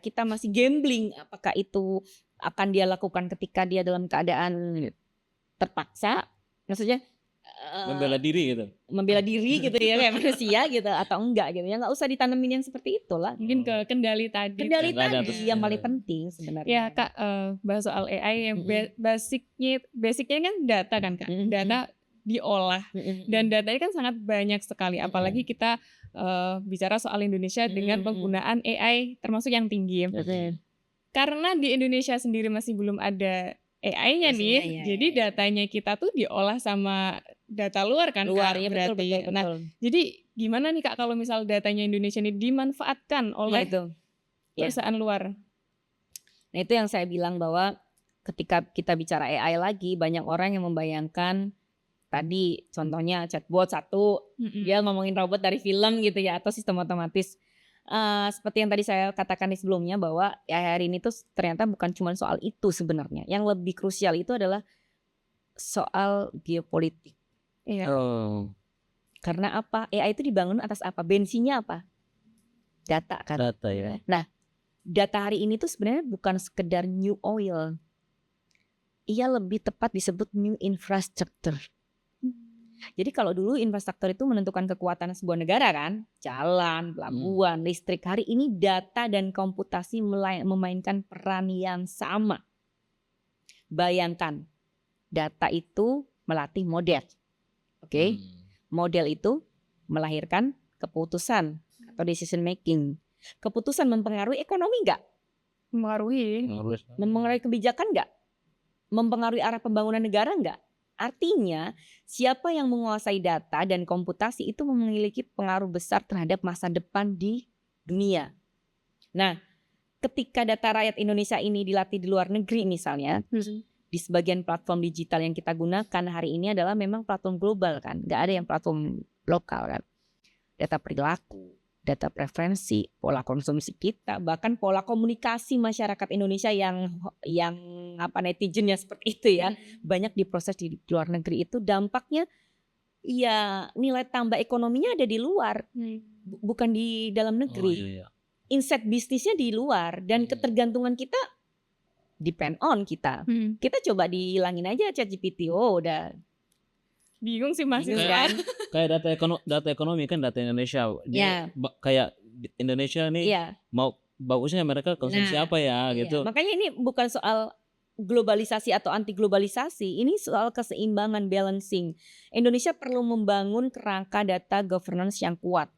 kita masih gambling apakah itu akan dia lakukan ketika dia dalam keadaan terpaksa, maksudnya membela diri gitu ya kayak manusia gitu atau enggak gitu ya, nggak usah ditanemin yang seperti itulah. Mungkin ke kendali tadi yang paling penting sebenarnya. Ya Kak, bahas soal AI yang basicnya kan data kan Kak, data diolah dan datanya kan sangat banyak sekali, apalagi kita bicara soal Indonesia dengan penggunaan AI termasuk yang tinggi. Karena di Indonesia sendiri masih belum ada AI-nya nih, jadi datanya kita tuh diolah sama data luar kan Kak, ya, berarti. betul. Nah, jadi gimana nih Kak kalau misal datanya Indonesia ini dimanfaatkan oleh perusahaan luar? Nah itu yang saya bilang bahwa ketika kita bicara AI lagi, banyak orang yang membayangkan tadi contohnya chatbot satu, dia ngomongin robot dari film gitu ya, atau sistem otomatis. Seperti yang tadi saya katakan di sebelumnya bahwa hari ini tuh ternyata bukan cuma soal itu sebenarnya. Yang lebih krusial itu adalah soal geopolitik. Iya. Karena apa? AI itu dibangun atas apa? Bensinnya apa? Data kan. Data ya. Nah, data hari ini tuh sebenarnya bukan sekedar new oil. Ia lebih tepat disebut new infrastructure. Jadi kalau dulu infrastruktur itu menentukan kekuatan sebuah negara kan, jalan, pelabuhan, listrik. Hari ini data dan komputasi memainkan peran yang sama. Bayangkan, data itu melatih model. Oke? Model itu melahirkan keputusan atau decision making. Keputusan mempengaruhi ekonomi nggak? Mempengaruhi kebijakan nggak? Mempengaruhi arah pembangunan negara nggak? Artinya siapa yang menguasai data dan komputasi itu memiliki pengaruh besar terhadap masa depan di dunia. Nah, ketika data rakyat Indonesia ini dilatih di luar negeri misalnya, di sebagian platform digital yang kita gunakan hari ini adalah memang platform global kan, nggak ada yang platform lokal kan. Data perilaku, data preferensi, pola konsumsi kita, bahkan pola komunikasi masyarakat Indonesia yang netizennya seperti itu ya, banyak diproses di luar negeri. Itu dampaknya ya nilai tambah ekonominya ada di luar, bukan di dalam negeri. Insight bisnisnya di luar dan ketergantungan kita depend on kita. Kita coba dihilangin aja ChatGPT, udah bingung sih Mas kan. Kayak data ekonomi kan data Indonesia. Kayak Indonesia nih mau bagusnya mereka konsumsi apa ya gitu. Makanya ini bukan soal globalisasi atau anti globalisasi, ini soal keseimbangan, balancing. Indonesia perlu membangun kerangka data governance yang kuat.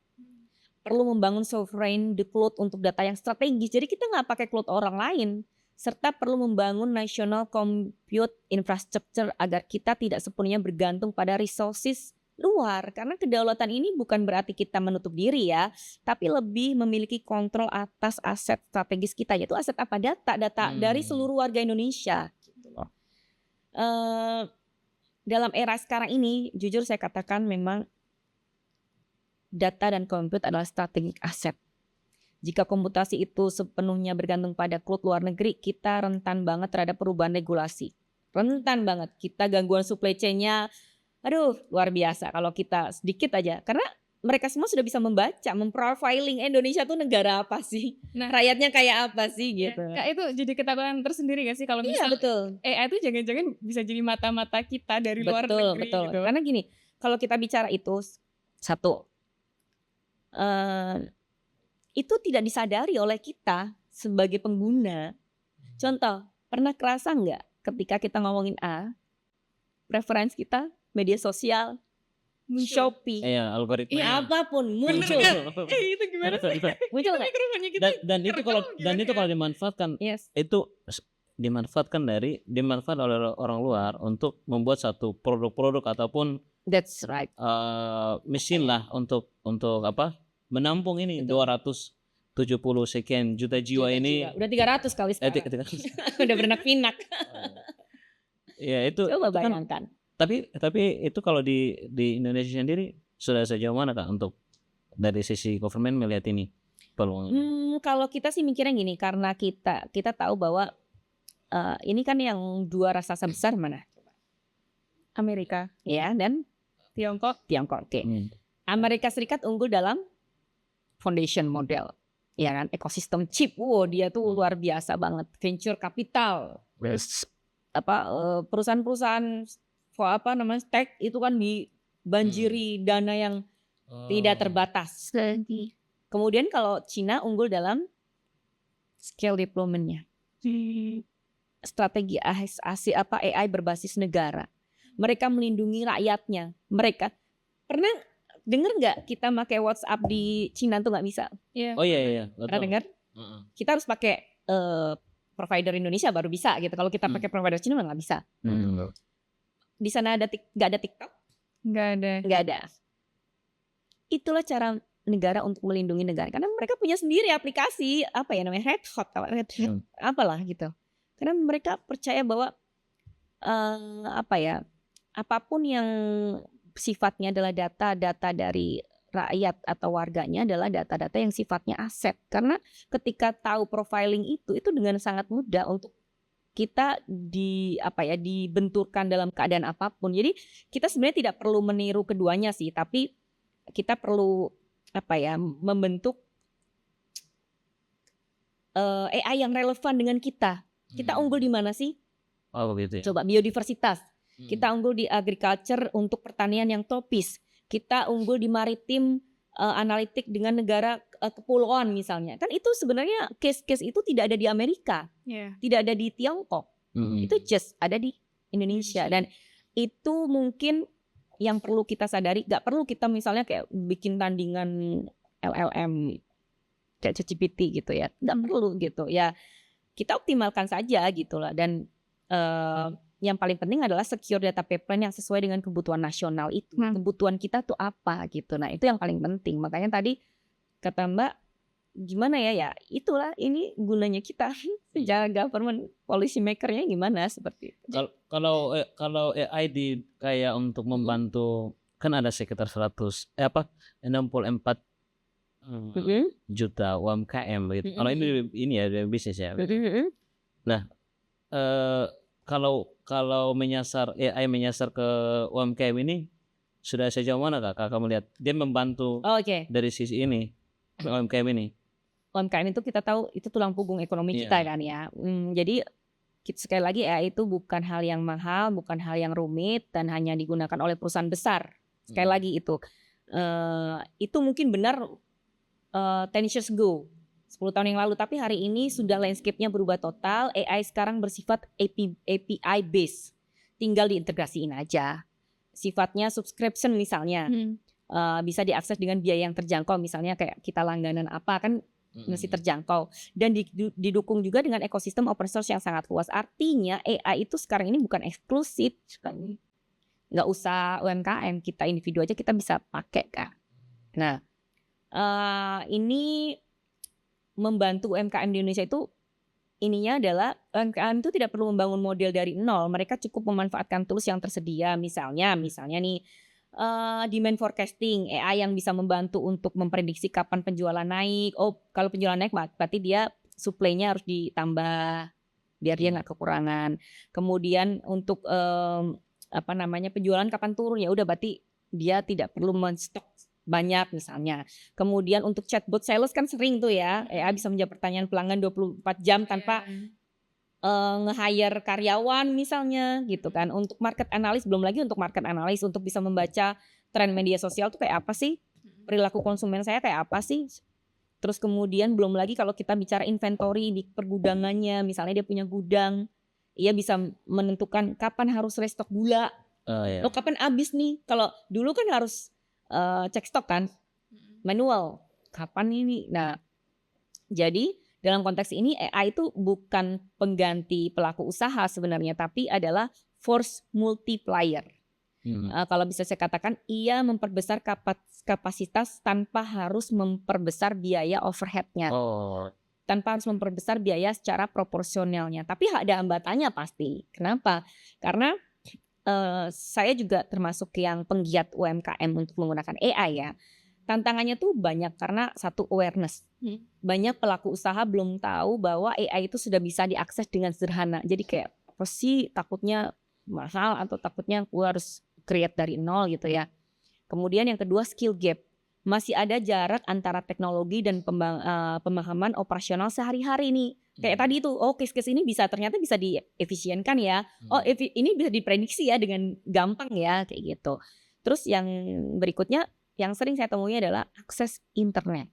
Perlu membangun sovereign the cloud untuk data yang strategis. Jadi kita nggak pakai cloud orang lain. Serta perlu membangun national compute infrastructure agar kita tidak sepenuhnya bergantung pada resources luar. Karena kedaulatan ini bukan berarti kita menutup diri ya, tapi lebih memiliki kontrol atas aset strategis kita, yaitu aset apa? Data dari seluruh warga Indonesia. Dalam era sekarang ini, jujur saya katakan memang data dan compute adalah strategic asset. Jika komputasi itu sepenuhnya bergantung pada cloud luar negeri, kita rentan banget terhadap perubahan regulasi. Rentan banget. Kita gangguan supply chain-nya, luar biasa kalau kita sedikit aja. Karena mereka semua sudah bisa membaca, memprofiling Indonesia tuh negara apa sih, rakyatnya kayak apa sih gitu. Kak, itu jadi ketakutan tersendiri gak sih kalau misalnya AI itu jangan-jangan bisa jadi mata-mata kita dari luar negeri gitu. Karena gini, kalau kita bicara itu satu, itu tidak disadari oleh kita sebagai pengguna. Contoh, pernah kerasa nggak ketika kita ngomongin preferensi kita, media sosial, Shopee, algoritma, apapun muncul. Itu gimana sih? Muncul nggak? Dan itu kalau dimanfaatkan, itu dimanfaatkan oleh orang luar untuk membuat satu produk-produk ataupun That's right. Mesin lah untuk apa? Menampung ini 270 sekian juta jiwa ini. Udah 300 kali sekarang. Udah beranak pinak. Ya itu Coba kan, bayangkan. tapi itu kalau di Indonesia sendiri sudah sejauh mana Kak untuk dari sisi government melihat ini peluang? Kalau kita sih mikirnya gini, karena kita tahu bahwa ini kan yang dua raksasa besar mana? Amerika, Ya, dan Tiongkok. Oke. Amerika Serikat unggul dalam foundation model, ya kan? Ekosistem chip, dia tuh luar biasa banget. Venture capital, perusahaan-perusahaan tech itu kan dibanjiri dana yang tidak terbatas. Kemudian kalau Cina unggul dalam scale development-nya, strategi AI berbasis negara. Mereka melindungi rakyatnya. Mereka pernah dengar nggak kita pakai WhatsApp di Cina tuh nggak bisa? Oh iya. Pernah dengar? Kita harus pakai provider Indonesia baru bisa gitu. Kalau kita pakai provider Cina nggak bisa. Di sana nggak ada TikTok? Nggak ada. Itulah cara negara untuk melindungi negara. Karena mereka punya sendiri aplikasi Red Hat, apalah gitu. Karena mereka percaya bahwa apapun yang sifatnya adalah data-data dari rakyat atau warganya adalah data-data yang sifatnya aset. Karena ketika tahu profiling itu dengan sangat mudah untuk kita dibenturkan dalam keadaan apapun. Jadi kita sebenarnya tidak perlu meniru keduanya sih, tapi kita perlu membentuk AI yang relevan dengan kita. Kita unggul di mana sih? Oh begitu ya. Coba biodiversitas. Kita unggul di agriculture untuk pertanian yang tropis. Kita unggul di maritim analitik dengan negara kepulauan misalnya. Kan itu sebenarnya case-case itu tidak ada di Amerika. Tidak ada di Tiongkok. Itu just ada di Indonesia. Dan itu mungkin yang perlu kita sadari. Gak perlu kita misalnya kayak bikin tandingan LLM kayak ChatGPT gitu ya. Gak perlu gitu ya. Kita optimalkan saja gitu lah. Dan yang paling penting adalah secure data pipeline yang sesuai dengan kebutuhan nasional itu. Kebutuhan kita tuh apa gitu. Nah itu yang paling penting. Makanya tadi kata Mbak, gimana ya itulah ini gunanya kita secara government policy makernya gimana seperti itu. Kalau AI kayak untuk membantu, kan ada sekitar 64 juta UMKM gitu. Kalau ini ya bisnis ya. Nah, kalau AI menyasar ke UMKM ini sudah sejauh mana Kakak melihat dia membantu dari sisi ini UMKM ini? UMKM itu kita tahu itu tulang punggung ekonomi kita kan ya. Jadi sekali lagi AI itu bukan hal yang mahal, bukan hal yang rumit dan hanya digunakan oleh perusahaan besar. Sekali lagi itu mungkin benar 10 years ago. 10 tahun yang lalu, tapi hari ini sudah landscape-nya berubah total. AI sekarang bersifat API based, tinggal diintegrasiin aja. Sifatnya subscription misalnya, bisa diakses dengan biaya yang terjangkau. Misalnya kayak kita langganan apa kan masih terjangkau. Dan didukung juga dengan ekosistem open source yang sangat luas. Artinya AI itu sekarang ini bukan eksklusif, nggak usah UMKM, kita individu aja kita bisa pakai kan. Nah ini membantu UMKM di Indonesia itu ininya adalah UMKM itu tidak perlu membangun model dari nol. Mereka cukup memanfaatkan tools yang tersedia. Misalnya nih demand forecasting, AI yang bisa membantu untuk memprediksi kapan penjualan naik. Kalau penjualan naik berarti dia supply-nya harus ditambah biar dia nggak kekurangan. Kemudian untuk penjualan kapan turun, ya udah berarti dia tidak perlu menstok banyak misalnya. Kemudian untuk chatbot sales kan sering tuh ya, AI bisa menjawab pertanyaan pelanggan 24 jam tanpa nge-hire karyawan misalnya gitu kan. Untuk market analyst, belum lagi untuk market analyst untuk bisa membaca tren media sosial tuh kayak apa sih, perilaku konsumen saya kayak apa sih. Terus kemudian belum lagi kalau kita bicara inventory di pergudangannya, misalnya dia punya gudang, ia bisa menentukan kapan harus restock gula, kapan habis nih. Kalau dulu kan harus cek stok kan, manual, kapan ini. Nah, jadi dalam konteks ini AI itu bukan pengganti pelaku usaha sebenarnya, tapi adalah force multiplier. Kalau bisa saya katakan, ia memperbesar kapasitas tanpa harus memperbesar biaya overheadnya. tanpa harus memperbesar biaya secara proporsionalnya. Tapi ada hambatannya pasti. Kenapa? Karena saya juga termasuk yang penggiat UMKM untuk menggunakan AI ya. Tantangannya tuh banyak karena satu awareness. Banyak pelaku usaha belum tahu bahwa AI itu sudah bisa diakses dengan sederhana. Jadi kayak apa sih, takutnya mahal atau takutnya gue harus create dari nol gitu ya. Kemudian yang kedua skill gap. Masih ada jarak antara teknologi dan pemahaman operasional sehari-hari nih. Kayak tadi itu, case-case ini ternyata bisa diefisienkan ya. Ini bisa diprediksi ya dengan gampang ya, kayak gitu. Terus yang berikutnya, yang sering saya temui adalah akses internet.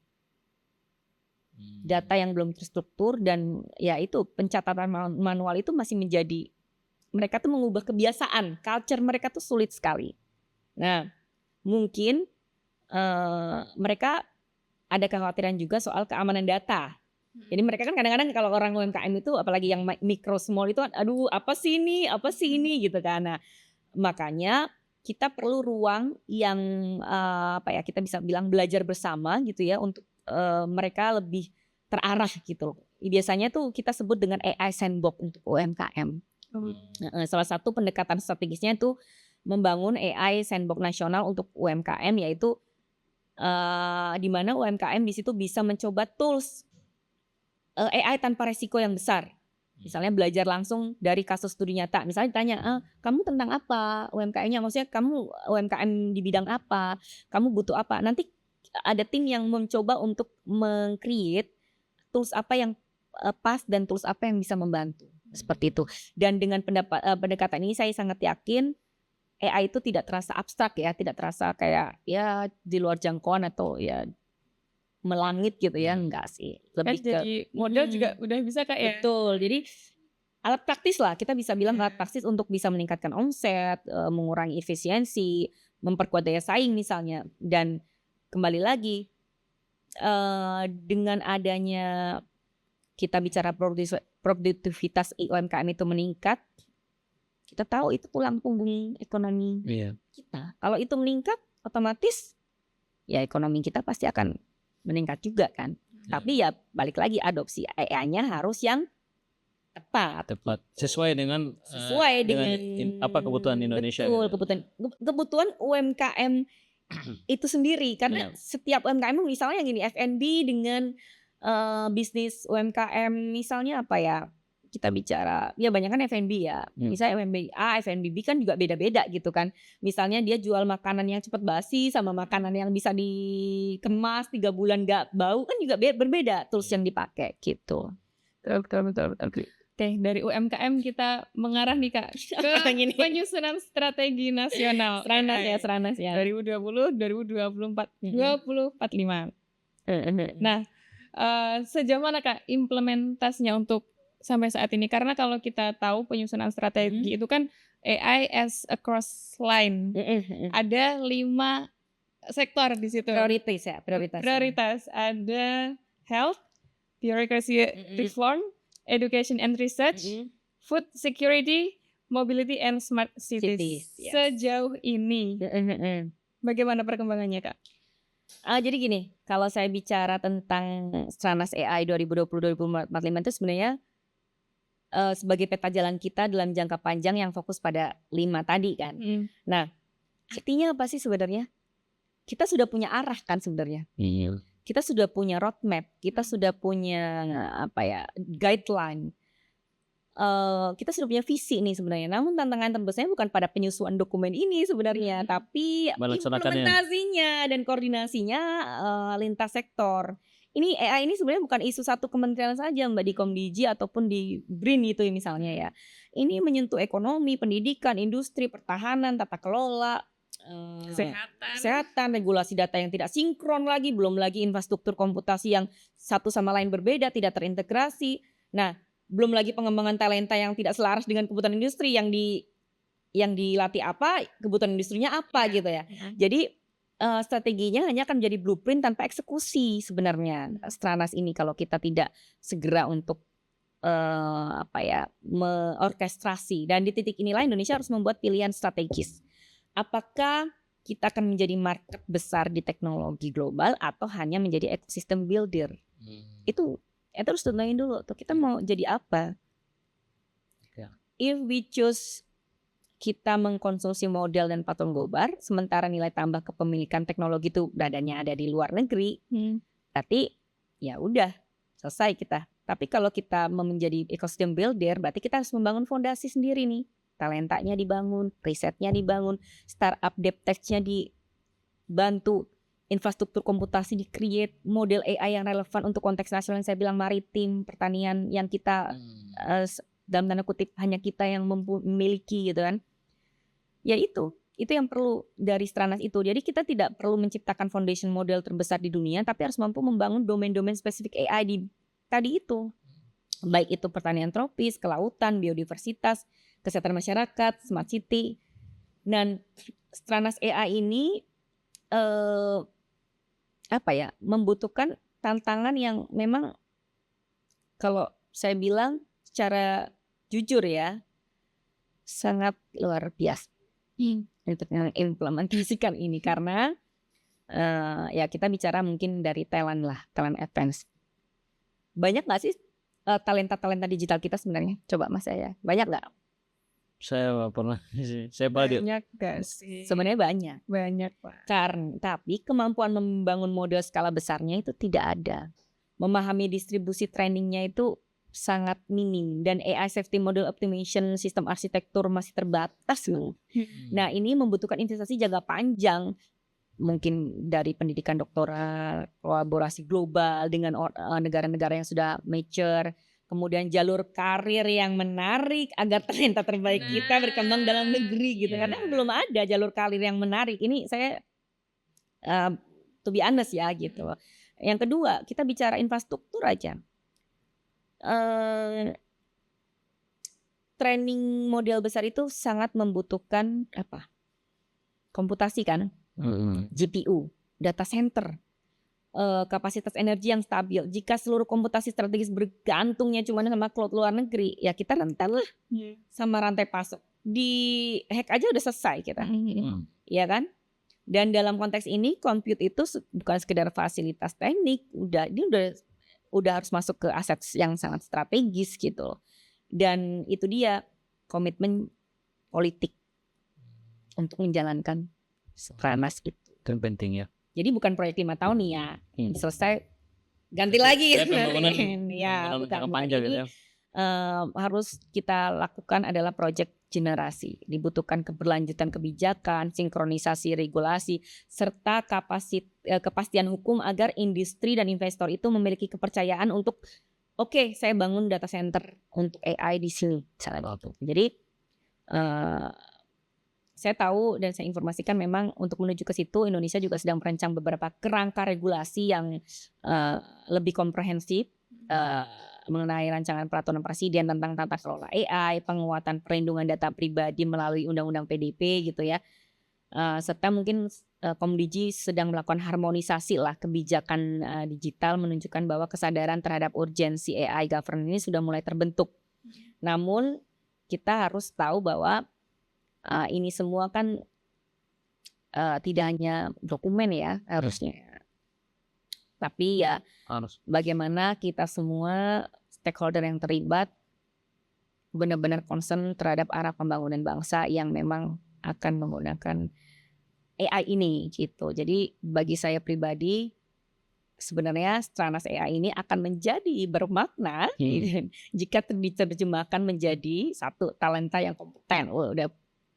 Data yang belum terstruktur dan ya itu pencatatan manual itu masih menjadi, mereka tuh mengubah kebiasaan, culture mereka tuh sulit sekali. Nah, mungkin mereka ada kekhawatiran juga soal keamanan data. Jadi mereka kan kadang-kadang kalau orang UMKM itu apalagi yang mikro small itu aduh apa sih ini gitu kan. Nah, makanya kita perlu ruang yang kita bisa bilang belajar bersama gitu ya untuk mereka lebih terarah gitu. Biasanya tuh kita sebut dengan AI sandbox untuk UMKM. Salah satu pendekatan strategisnya itu membangun AI sandbox nasional untuk UMKM, yaitu di mana UMKM di situ bisa mencoba tools AI tanpa resiko yang besar. Misalnya belajar langsung dari kasus studi nyata. Misalnya ditanya, kamu tentang apa UMKM-nya? Maksudnya kamu UMKM di bidang apa? Kamu butuh apa? Nanti ada tim yang mencoba untuk meng-create tools apa yang pas dan tools apa yang bisa membantu. Seperti itu. Dan dengan pendekatan ini saya sangat yakin AI itu tidak terasa abstrak ya, tidak terasa kayak ya di luar jangkauan atau ya melangit gitu ya, enggak sih. Lebih kan jadi model juga udah bisa Kak ya. Betul. Jadi alat praktis lah, kita bisa bilang alat praktis untuk bisa meningkatkan omset, mengurangi efisiensi, memperkuat daya saing misalnya. Dan kembali lagi dengan adanya kita bicara produktivitas UMKM itu meningkat, kita tahu itu tulang punggung ekonomi kita. Kalau itu meningkat, otomatis ya ekonomi kita pasti akan meningkat juga kan. Tapi ya balik lagi adopsi AI-nya harus yang tepat. Sesuai dengan apa kebutuhan Indonesia. Betul, kebutuhan UMKM itu sendiri. Karena setiap UMKM misalnya gini, F&B dengan bisnis UMKM misalnya apa ya? Kita bicara, ya banyak kan F&B ya. Misalnya F&B A, F&B B kan juga beda-beda gitu kan. Misalnya dia jual makanan yang cepat basi sama makanan yang bisa dikemas 3 bulan gak bau kan juga berbeda tools yang dipakai gitu. Betul. Oke, dari UMKM kita mengarah nih Kak ke penyusunan strategi nasional. Seranas ya. 2020, 2024, 2045. Nah, sejauh mana Kak implementasinya untuk sampai saat ini? Karena kalau kita tahu penyusunan strategi itu kan AI as a cross line. Ada 5 sektor di situ. Prioritas. Ada health, bureaucracy reform, education and research, food security, mobility and smart cities. Sejauh ini bagaimana perkembangannya Kak? Jadi gini, kalau saya bicara tentang Stranas AI 2020-2045 itu sebenarnya sebagai peta jalan kita dalam jangka panjang yang fokus pada 5 tadi kan. Nah, artinya apa sih sebenarnya? Kita sudah punya arah kan sebenarnya. Kita sudah punya roadmap, kita sudah punya guideline. Kita sudah punya visi nih sebenarnya. Namun tantangan terbesarnya bukan pada penyusunan dokumen ini sebenarnya, tapi implementasinya dan koordinasinya lintas sektor. Ini AI ini sebenarnya bukan isu satu kementerian saja Mbak, di Komdigi ataupun di BRIN itu misalnya ya. Ini menyentuh ekonomi, pendidikan, industri, pertahanan, tata kelola, kesehatan, regulasi data yang tidak sinkron lagi, belum lagi infrastruktur komputasi yang satu sama lain berbeda, tidak terintegrasi. Nah, belum lagi pengembangan talenta yang tidak selaras dengan kebutuhan industri, yang dilatih apa, kebutuhan industrinya apa gitu ya. Jadi strateginya hanya akan menjadi blueprint tanpa eksekusi sebenarnya Stranas ini kalau kita tidak segera untuk orkestrasi. Dan di titik inilah Indonesia harus membuat pilihan strategis. Apakah kita akan menjadi market besar di teknologi global atau hanya menjadi ekosistem builder? Itu Terus tentuin dulu tuh kita mau jadi apa. Ya. If we choose kita mengkonsumsi model dan patung gobar, sementara nilai tambah kepemilikan teknologi itu adanya ada di luar negeri, berarti ya udah selesai kita. Tapi kalau kita mau menjadi ecosystem builder, berarti kita harus membangun fondasi sendiri nih. Talentanya dibangun, risetnya dibangun, startup deptech-nya dibantu, infrastruktur komputasi di-create, model AI yang relevan untuk konteks nasional yang saya bilang maritim, pertanian yang kita dalam tanda kutip hanya kita yang memiliki gitu kan. Ya itu yang perlu dari Stranas itu. Jadi kita tidak perlu menciptakan foundation model terbesar di dunia, tapi harus mampu membangun domain-domain spesifik AI di tadi itu. Baik itu pertanian tropis, kelautan, biodiversitas, kesehatan masyarakat, smart city. Dan Stranas AI ini membutuhkan tantangan yang memang kalau saya bilang secara jujur ya sangat luar biasa untuk implementasikan ini karena ya kita bicara mungkin dari talent advance. Banyak nggak sih talenta digital kita sebenarnya? Coba Mas saya banyak nggak? Saya pernah saya banyak gak sih? Sebenarnya banyak Pak. Tapi kemampuan membangun model skala besarnya itu tidak ada. Memahami distribusi trainingnya itu sangat minim dan AI safety model optimization sistem arsitektur masih terbatas loh. Nah ini membutuhkan investasi jangka panjang, mungkin dari pendidikan doktoral, kolaborasi global dengan negara-negara yang sudah mature, kemudian jalur karir yang menarik agar talenta terbaik kita berkembang dalam negeri gitu. Karena belum ada jalur karir yang menarik. Ini saya to be honest ya gitu. Yang kedua kita bicara infrastruktur aja. Training model besar itu sangat membutuhkan komputasi kan, GPU, data center, kapasitas energi yang stabil. Jika seluruh komputasi strategis bergantungnya cuma sama cloud luar negeri, ya kita rentan lah sama rantai pasok. Di hack aja udah selesai kita, ya kan? Dan dalam konteks ini, compute itu bukan sekedar fasilitas teknik, udah harus masuk ke aset yang sangat strategis gitu. Dan itu dia komitmen politik untuk menjalankan Stranas itu. Kan penting ya. Jadi bukan proyek 5 tahun nih ya, selesai ganti lagi. Ya, bukan panjang ini, gitu ya. Harus kita lakukan adalah proyek generasi. Dibutuhkan keberlanjutan kebijakan, sinkronisasi regulasi, serta kepastian hukum agar industri dan investor itu memiliki kepercayaan untuk saya bangun data center untuk AI di sini. Jadi saya tahu dan saya informasikan memang untuk menuju ke situ Indonesia juga sedang merancang beberapa kerangka regulasi yang lebih komprehensif mengenai rancangan peraturan presiden tentang tata kelola AI, penguatan perlindungan data pribadi melalui undang-undang PDP gitu ya. Serta mungkin Komdigi sedang melakukan harmonisasi lah kebijakan digital menunjukkan bahwa kesadaran terhadap urgensi AI governance ini sudah mulai terbentuk. Namun kita harus tahu bahwa ini semua kan tidak hanya dokumen ya harusnya. Tapi ya bagaimana kita semua stakeholder yang terlibat benar-benar concern terhadap arah pembangunan bangsa yang memang akan menggunakan AI ini gitu. Jadi bagi saya pribadi sebenarnya Stranas AI ini akan menjadi bermakna jika diterjemahkan menjadi satu talenta yang kompeten. Udah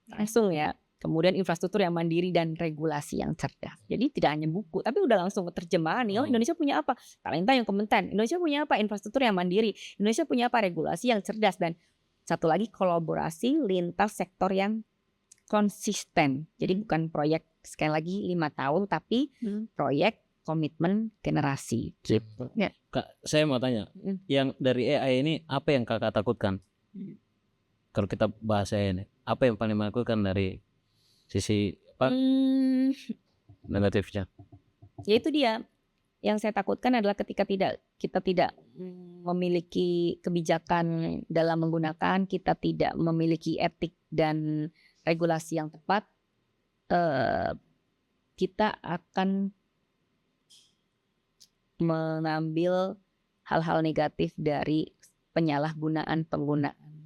langsung ya. Kemudian infrastruktur yang mandiri dan regulasi yang cerdas. Jadi tidak hanya buku, tapi udah langsung terjemahan nih. Indonesia punya apa? Talenta yang kompeten. Indonesia punya apa? Infrastruktur yang mandiri. Indonesia punya apa? Regulasi yang cerdas. Dan satu lagi kolaborasi lintas sektor yang konsisten. Jadi bukan proyek sekali lagi 5 tahun, tapi proyek komitmen generasi. Ya. Kak, saya mau tanya, yang dari AI ini apa yang kakak takutkan? Kalau kita bahas AI ini, apa yang paling menakutkan dari sisi negatifnya? Ya itu dia. Yang saya takutkan adalah ketika kita tidak memiliki kebijakan dalam menggunakan, kita tidak memiliki etik dan regulasi yang tepat, kita akan mengambil hal-hal negatif dari penggunaan.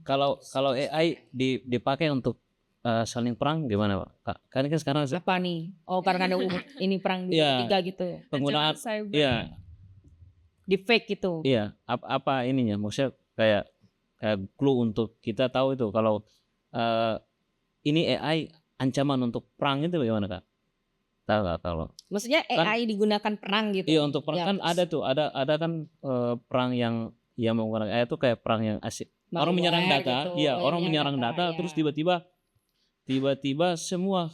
Kalau AI dipakai untuk saling perang gimana, Pak? Kak? Kan sekarang Apa nih? Oh, karena ada ini perang Iya. tiga gitu ya. penggunaan iya Deepfake gitu. iya apa ininya, maksudnya kayak clue untuk kita tahu itu kalau ini AI ancaman untuk perang itu bagaimana, Kak? Tahu nggak kalau Maksudnya AI digunakan perang gitu. iya untuk perang Ya. kan ada tuh ada kan perang yang menggunakan AI itu kayak perang yang asik. Orang menyerang Malware data, gitu. iya orang menyerang data, ya. terus tiba-tiba semua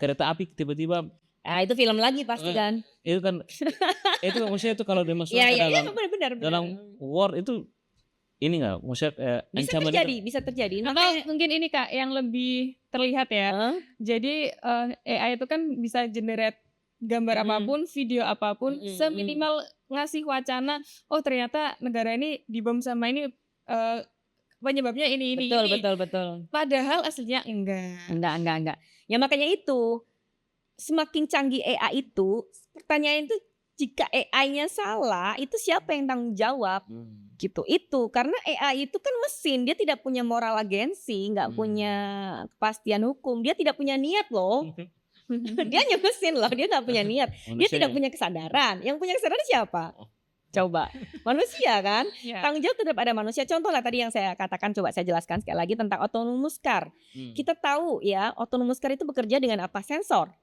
kereta api tiba-tiba Itu film lagi pasti kan. itu kan itu maksudnya itu kalau dimasukkan ke Iya, dalam benar. war itu ini nggak maksudnya ancaman Bisa terjadi. Atau mungkin ini Kak yang lebih terlihat ya. Jadi AI itu kan bisa generate gambar apapun, video apapun, seminimal ngasih wacana, oh ternyata negara ini dibom sama ini penyebabnya ini. Betul. Padahal aslinya enggak. Ya makanya itu semakin canggih AI itu, pertanyaan itu jika AI-nya salah, itu siapa yang tanggung jawab? Gitu itu karena AI itu kan mesin, dia tidak punya moral agensi, nggak punya kepastian hukum, dia tidak punya niat loh. Dia hanya mesin loh, dia nggak punya niat, dia tidak punya kesadaran. Yang punya kesadaran siapa? Coba manusia kan, tanggung jawab tetap ada manusia. Contoh lah tadi yang saya katakan, coba saya jelaskan sekali lagi tentang autonomous car. Kita tahu ya, autonomous car itu bekerja dengan apa? Sensor,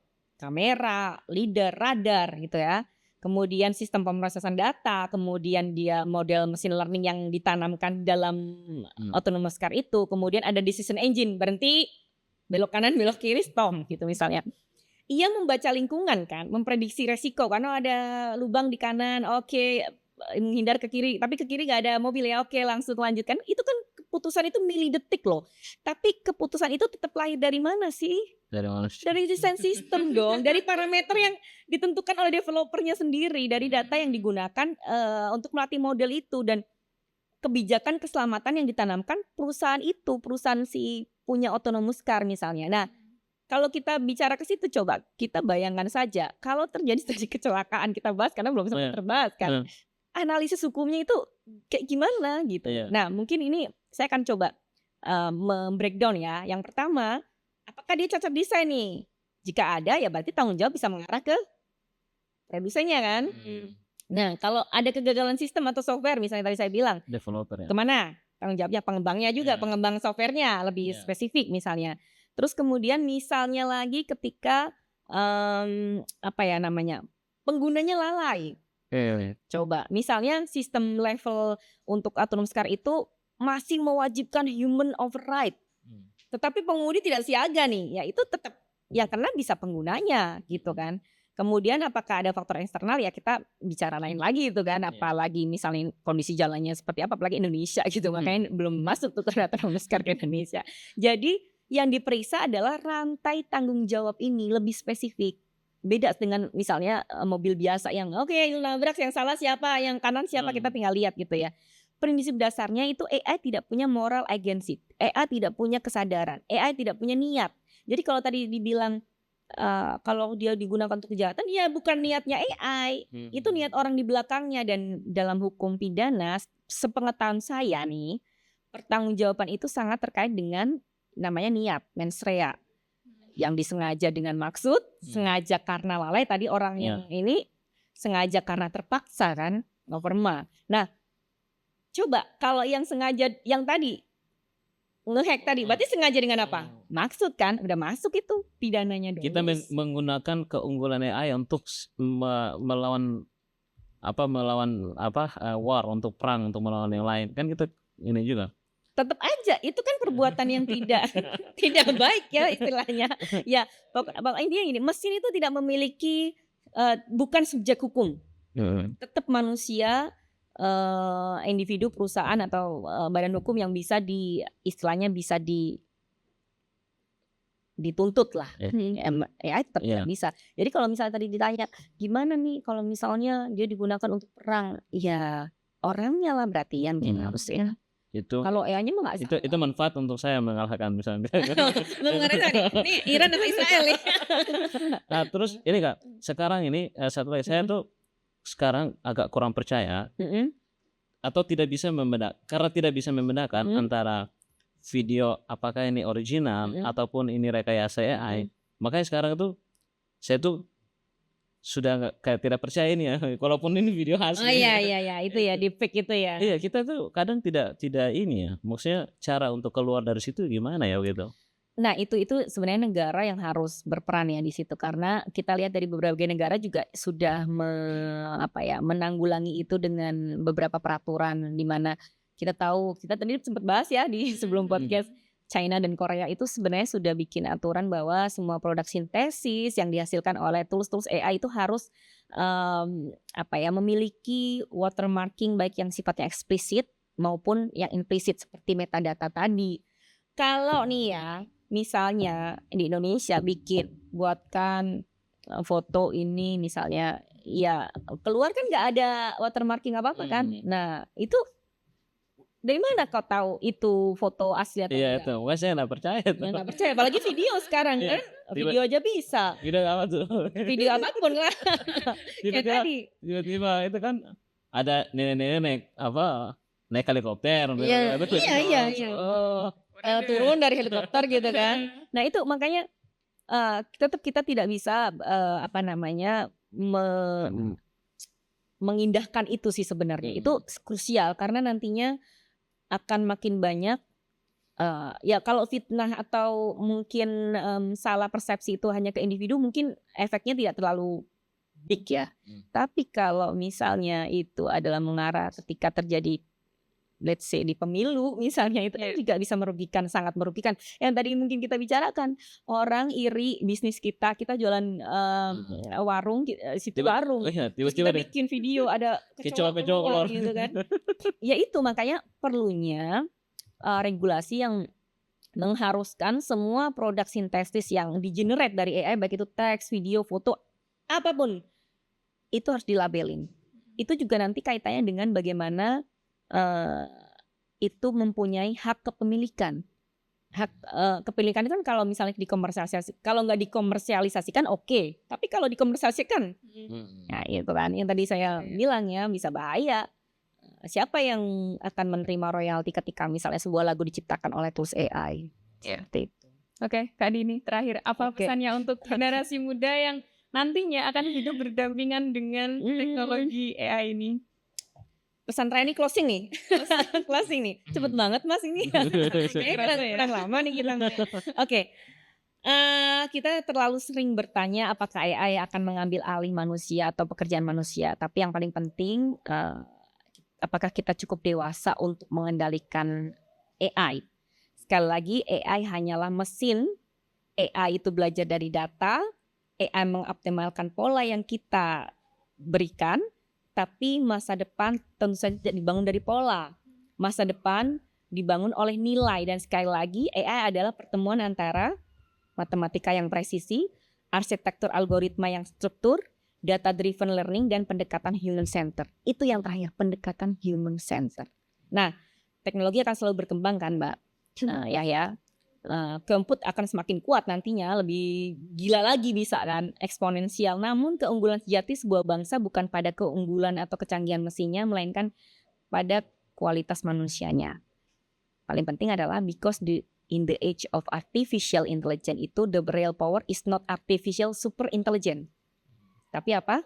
kamera, lidar, radar gitu ya. Kemudian sistem pemrosesan data, kemudian dia model machine learning yang ditanamkan dalam autonomous car itu. Kemudian ada decision engine, berhenti, belok kanan, belok kiri, stop gitu misalnya. Ia membaca lingkungan kan, memprediksi resiko karena ada lubang di kanan, oke, menghindar ke kiri, tapi ke kiri gak ada mobil ya, oke langsung lanjutkan. Itu kan keputusan itu milidetik loh. Tapi keputusan itu tetap lahir dari mana sih? Dari manusia. Dari desain sistem dong, dari parameter yang ditentukan oleh developernya sendiri, dari data yang digunakan untuk melatih model itu, dan kebijakan keselamatan yang ditanamkan perusahaan itu, perusahaan si punya autonomous car misalnya. Nah, kalau kita bicara ke situ, coba kita bayangkan saja kalau terjadi kecelakaan, kita bahas karena belum sempat terbahas kan. Analisis hukumnya itu kayak gimana gitu. Nah, mungkin ini saya akan coba membreakdown ya. Yang pertama, apakah dia cacat desain nih? Jika ada ya berarti tanggung jawab bisa mengarah ke produsennya kan. Nah, kalau ada kegagalan sistem atau software misalnya tadi saya bilang, developer ya. Kemana? Tanggung jawabnya pengembangnya juga, pengembang softwarenya lebih spesifik misalnya. Terus kemudian misalnya lagi ketika penggunanya lalai. Coba misalnya sistem level untuk autonomous car itu masih mewajibkan human override. Tetapi pengemudi tidak siaga nih, ya itu tetap ya karena bisa penggunanya gitu kan. Kemudian apakah ada faktor eksternal, ya kita bicara lain lagi itu kan, apalagi misalnya kondisi jalannya seperti apa, apalagi Indonesia gitu, makanya belum masuk tuh autonomous car ke Indonesia. Jadi yang diperiksa adalah rantai tanggung jawab ini lebih spesifik. Beda dengan misalnya mobil biasa yang oke, nabrak, yang salah siapa, yang kanan siapa, kita tinggal lihat gitu ya. Prinsip dasarnya itu AI tidak punya moral agency, AI tidak punya kesadaran, AI tidak punya niat. Jadi kalau tadi dibilang kalau dia digunakan untuk kejahatan, ya bukan niatnya AI, itu niat orang di belakangnya. Dan dalam hukum pidana, sepengetahuan saya nih, pertanggungjawaban itu sangat terkait dengan namanya niat, mens rea, yang disengaja dengan maksud, sengaja karena lalai, tadi orang yang ini sengaja karena terpaksa kan, overma. Nah, coba kalau yang sengaja, yang tadi ngehack tadi, berarti sengaja dengan apa? Maksud kan, udah masuk itu pidananya dong. Kita menggunakan keunggulan AI untuk melawan war, untuk perang, untuk melawan yang lain, kan kita ini juga. Tetap aja itu kan perbuatan yang tidak baik ya istilahnya. Ya, pokoknya intinya gini, mesin itu tidak memiliki bukan subjek hukum. Tetap manusia, individu, perusahaan atau badan hukum yang bisa istilahnya bisa dituntut lah. AI tetap bisa. Jadi kalau misalnya tadi ditanya gimana nih kalau misalnya dia digunakan untuk perang, ya orangnya lah berarti yang harusnya. Itu kalau AI-nya mah nggak salah. Itu manfaat untuk saya mengalahkan misalnya. Mengalahkan nih Iran sama Israel nih. Nah terus ini Kak, sekarang ini satu lagi, saya tuh sekarang agak kurang percaya atau tidak bisa karena tidak bisa membedakan antara video apakah ini original ataupun ini rekayasa AI. Makanya sekarang tuh saya tuh sudah kayak tidak percaya ini ya, walaupun ini video asli. Oh iya itu ya, deepfake itu ya. Iya, kita tuh kadang tidak ini ya, maksudnya cara untuk keluar dari situ gimana ya gitu. Nah itu sebenarnya negara yang harus berperan ya di situ, karena kita lihat dari beberapa negara juga sudah menanggulangi itu dengan beberapa peraturan, di mana kita tahu, kita tadi sempat bahas ya di sebelum podcast, China dan Korea itu sebenarnya sudah bikin aturan bahwa semua produk sintesis yang dihasilkan oleh tools AI itu harus memiliki watermarking baik yang sifatnya eksplisit maupun yang implisit seperti metadata tadi. Kalau nih ya, misalnya di Indonesia buatkan foto ini misalnya, ya keluar kan nggak ada watermarking apa-apa kan. Nah itu dari mana kau tahu itu foto asli atau Iya enggak? itu, makanya saya nggak percaya tuh. Nggak percaya, apalagi video sekarang kan, video aja bisa. Video apa tuh? Video apapun lah. Tiba-tiba itu kan ada nenek-nenek naik helikopter. Iya. Turun dari helikopter gitu kan. Nah itu makanya kita tidak bisa mengindahkan itu sih sebenarnya. Itu krusial karena nantinya akan makin banyak ya kalau fitnah atau mungkin salah persepsi itu hanya ke individu, mungkin efeknya tidak terlalu big ya. Tapi kalau misalnya itu adalah mengarah ketika terjadi, let's say di pemilu misalnya, itu juga bisa sangat merugikan. Yang tadi mungkin kita bicarakan, orang iri bisnis kita jualan warung, situ warung, tiba-tiba kita bikin video ada kecoa keluar gitu kan. Ya itu makanya perlunya regulasi yang mengharuskan semua produk sintesis yang di-generate dari AI, baik itu teks, video, foto, apapun, itu harus dilabelin. Itu juga nanti kaitannya dengan bagaimana itu mempunyai hak kepemilikan. Hak kepemilikan itu kan kalau misalnya kalau nggak dikomersialisasikan oke. Tapi kalau dikomersialisasikan, ya itu kan yang tadi saya bilang ya, bisa bahaya. Siapa yang akan menerima royalti ketika misalnya sebuah lagu diciptakan oleh tools AI? Seperti itu. Oke, Kak Dini, terakhir apa pesannya untuk generasi muda yang nantinya akan hidup berdampingan dengan teknologi AI ini? Pesan terakhir ini closing nih. Closing nih. Cepet banget Mas ini. Kurang lama nih kita. Oke. Kita terlalu sering bertanya apakah AI akan mengambil alih manusia atau pekerjaan manusia. Tapi yang paling penting, apakah kita cukup dewasa untuk mengendalikan AI. Sekali lagi, AI hanyalah mesin. AI itu belajar dari data. AI mengoptimalkan pola yang kita berikan. Tapi masa depan tentu saja tidak dibangun dari pola. Masa depan dibangun oleh nilai. Dan sekali lagi AI adalah pertemuan antara matematika yang presisi, arsitektur algoritma yang struktur, data driven learning, dan pendekatan human center. Itu yang terakhir, pendekatan human center. Nah, teknologi akan selalu berkembang kan Mbak. Keemput akan semakin kuat nantinya, lebih gila lagi bisa kan, eksponensial. Namun keunggulan sejati sebuah bangsa bukan pada keunggulan atau kecanggihan mesinnya, melainkan pada kualitas manusianya. Paling penting adalah because in the age of artificial intelligence itu the real power is not artificial super intelligence. Tapi apa?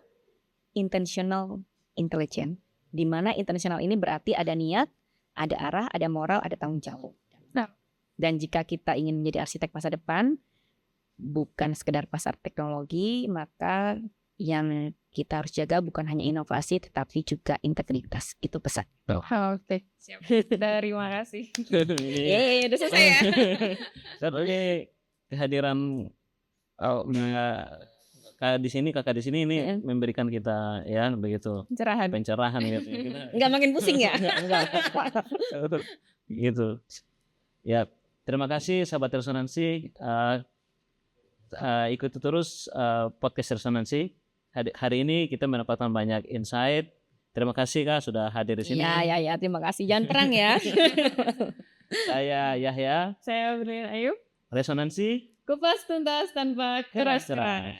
Intentional intelligence. Di mana intentional ini berarti ada niat, ada arah, ada moral, ada tanggung jawab. Dan jika kita ingin menjadi arsitek masa depan, bukan sekedar pasar teknologi, maka yang kita harus jaga bukan hanya inovasi, tetapi juga integritas. Itu pesan. Oke, siap. Terima kasih. Udah selesai ya. Oke, kehadiran kakak di sini ini memberikan kita ya begitu pencerahan gitu. Enggak makin pusing ya? Enggak. Gitu. Ya. Terima kasih sahabat Resonansi, ikuti terus podcast Resonansi. Hari ini kita mendapatkan banyak insight. Terima kasih Kak sudah hadir di sini. Ya, terima kasih. Jangan perang ya. Saya Yahya. Saya Brian Ayub. Resonansi. Kupas tuntas tanpa keras-keras.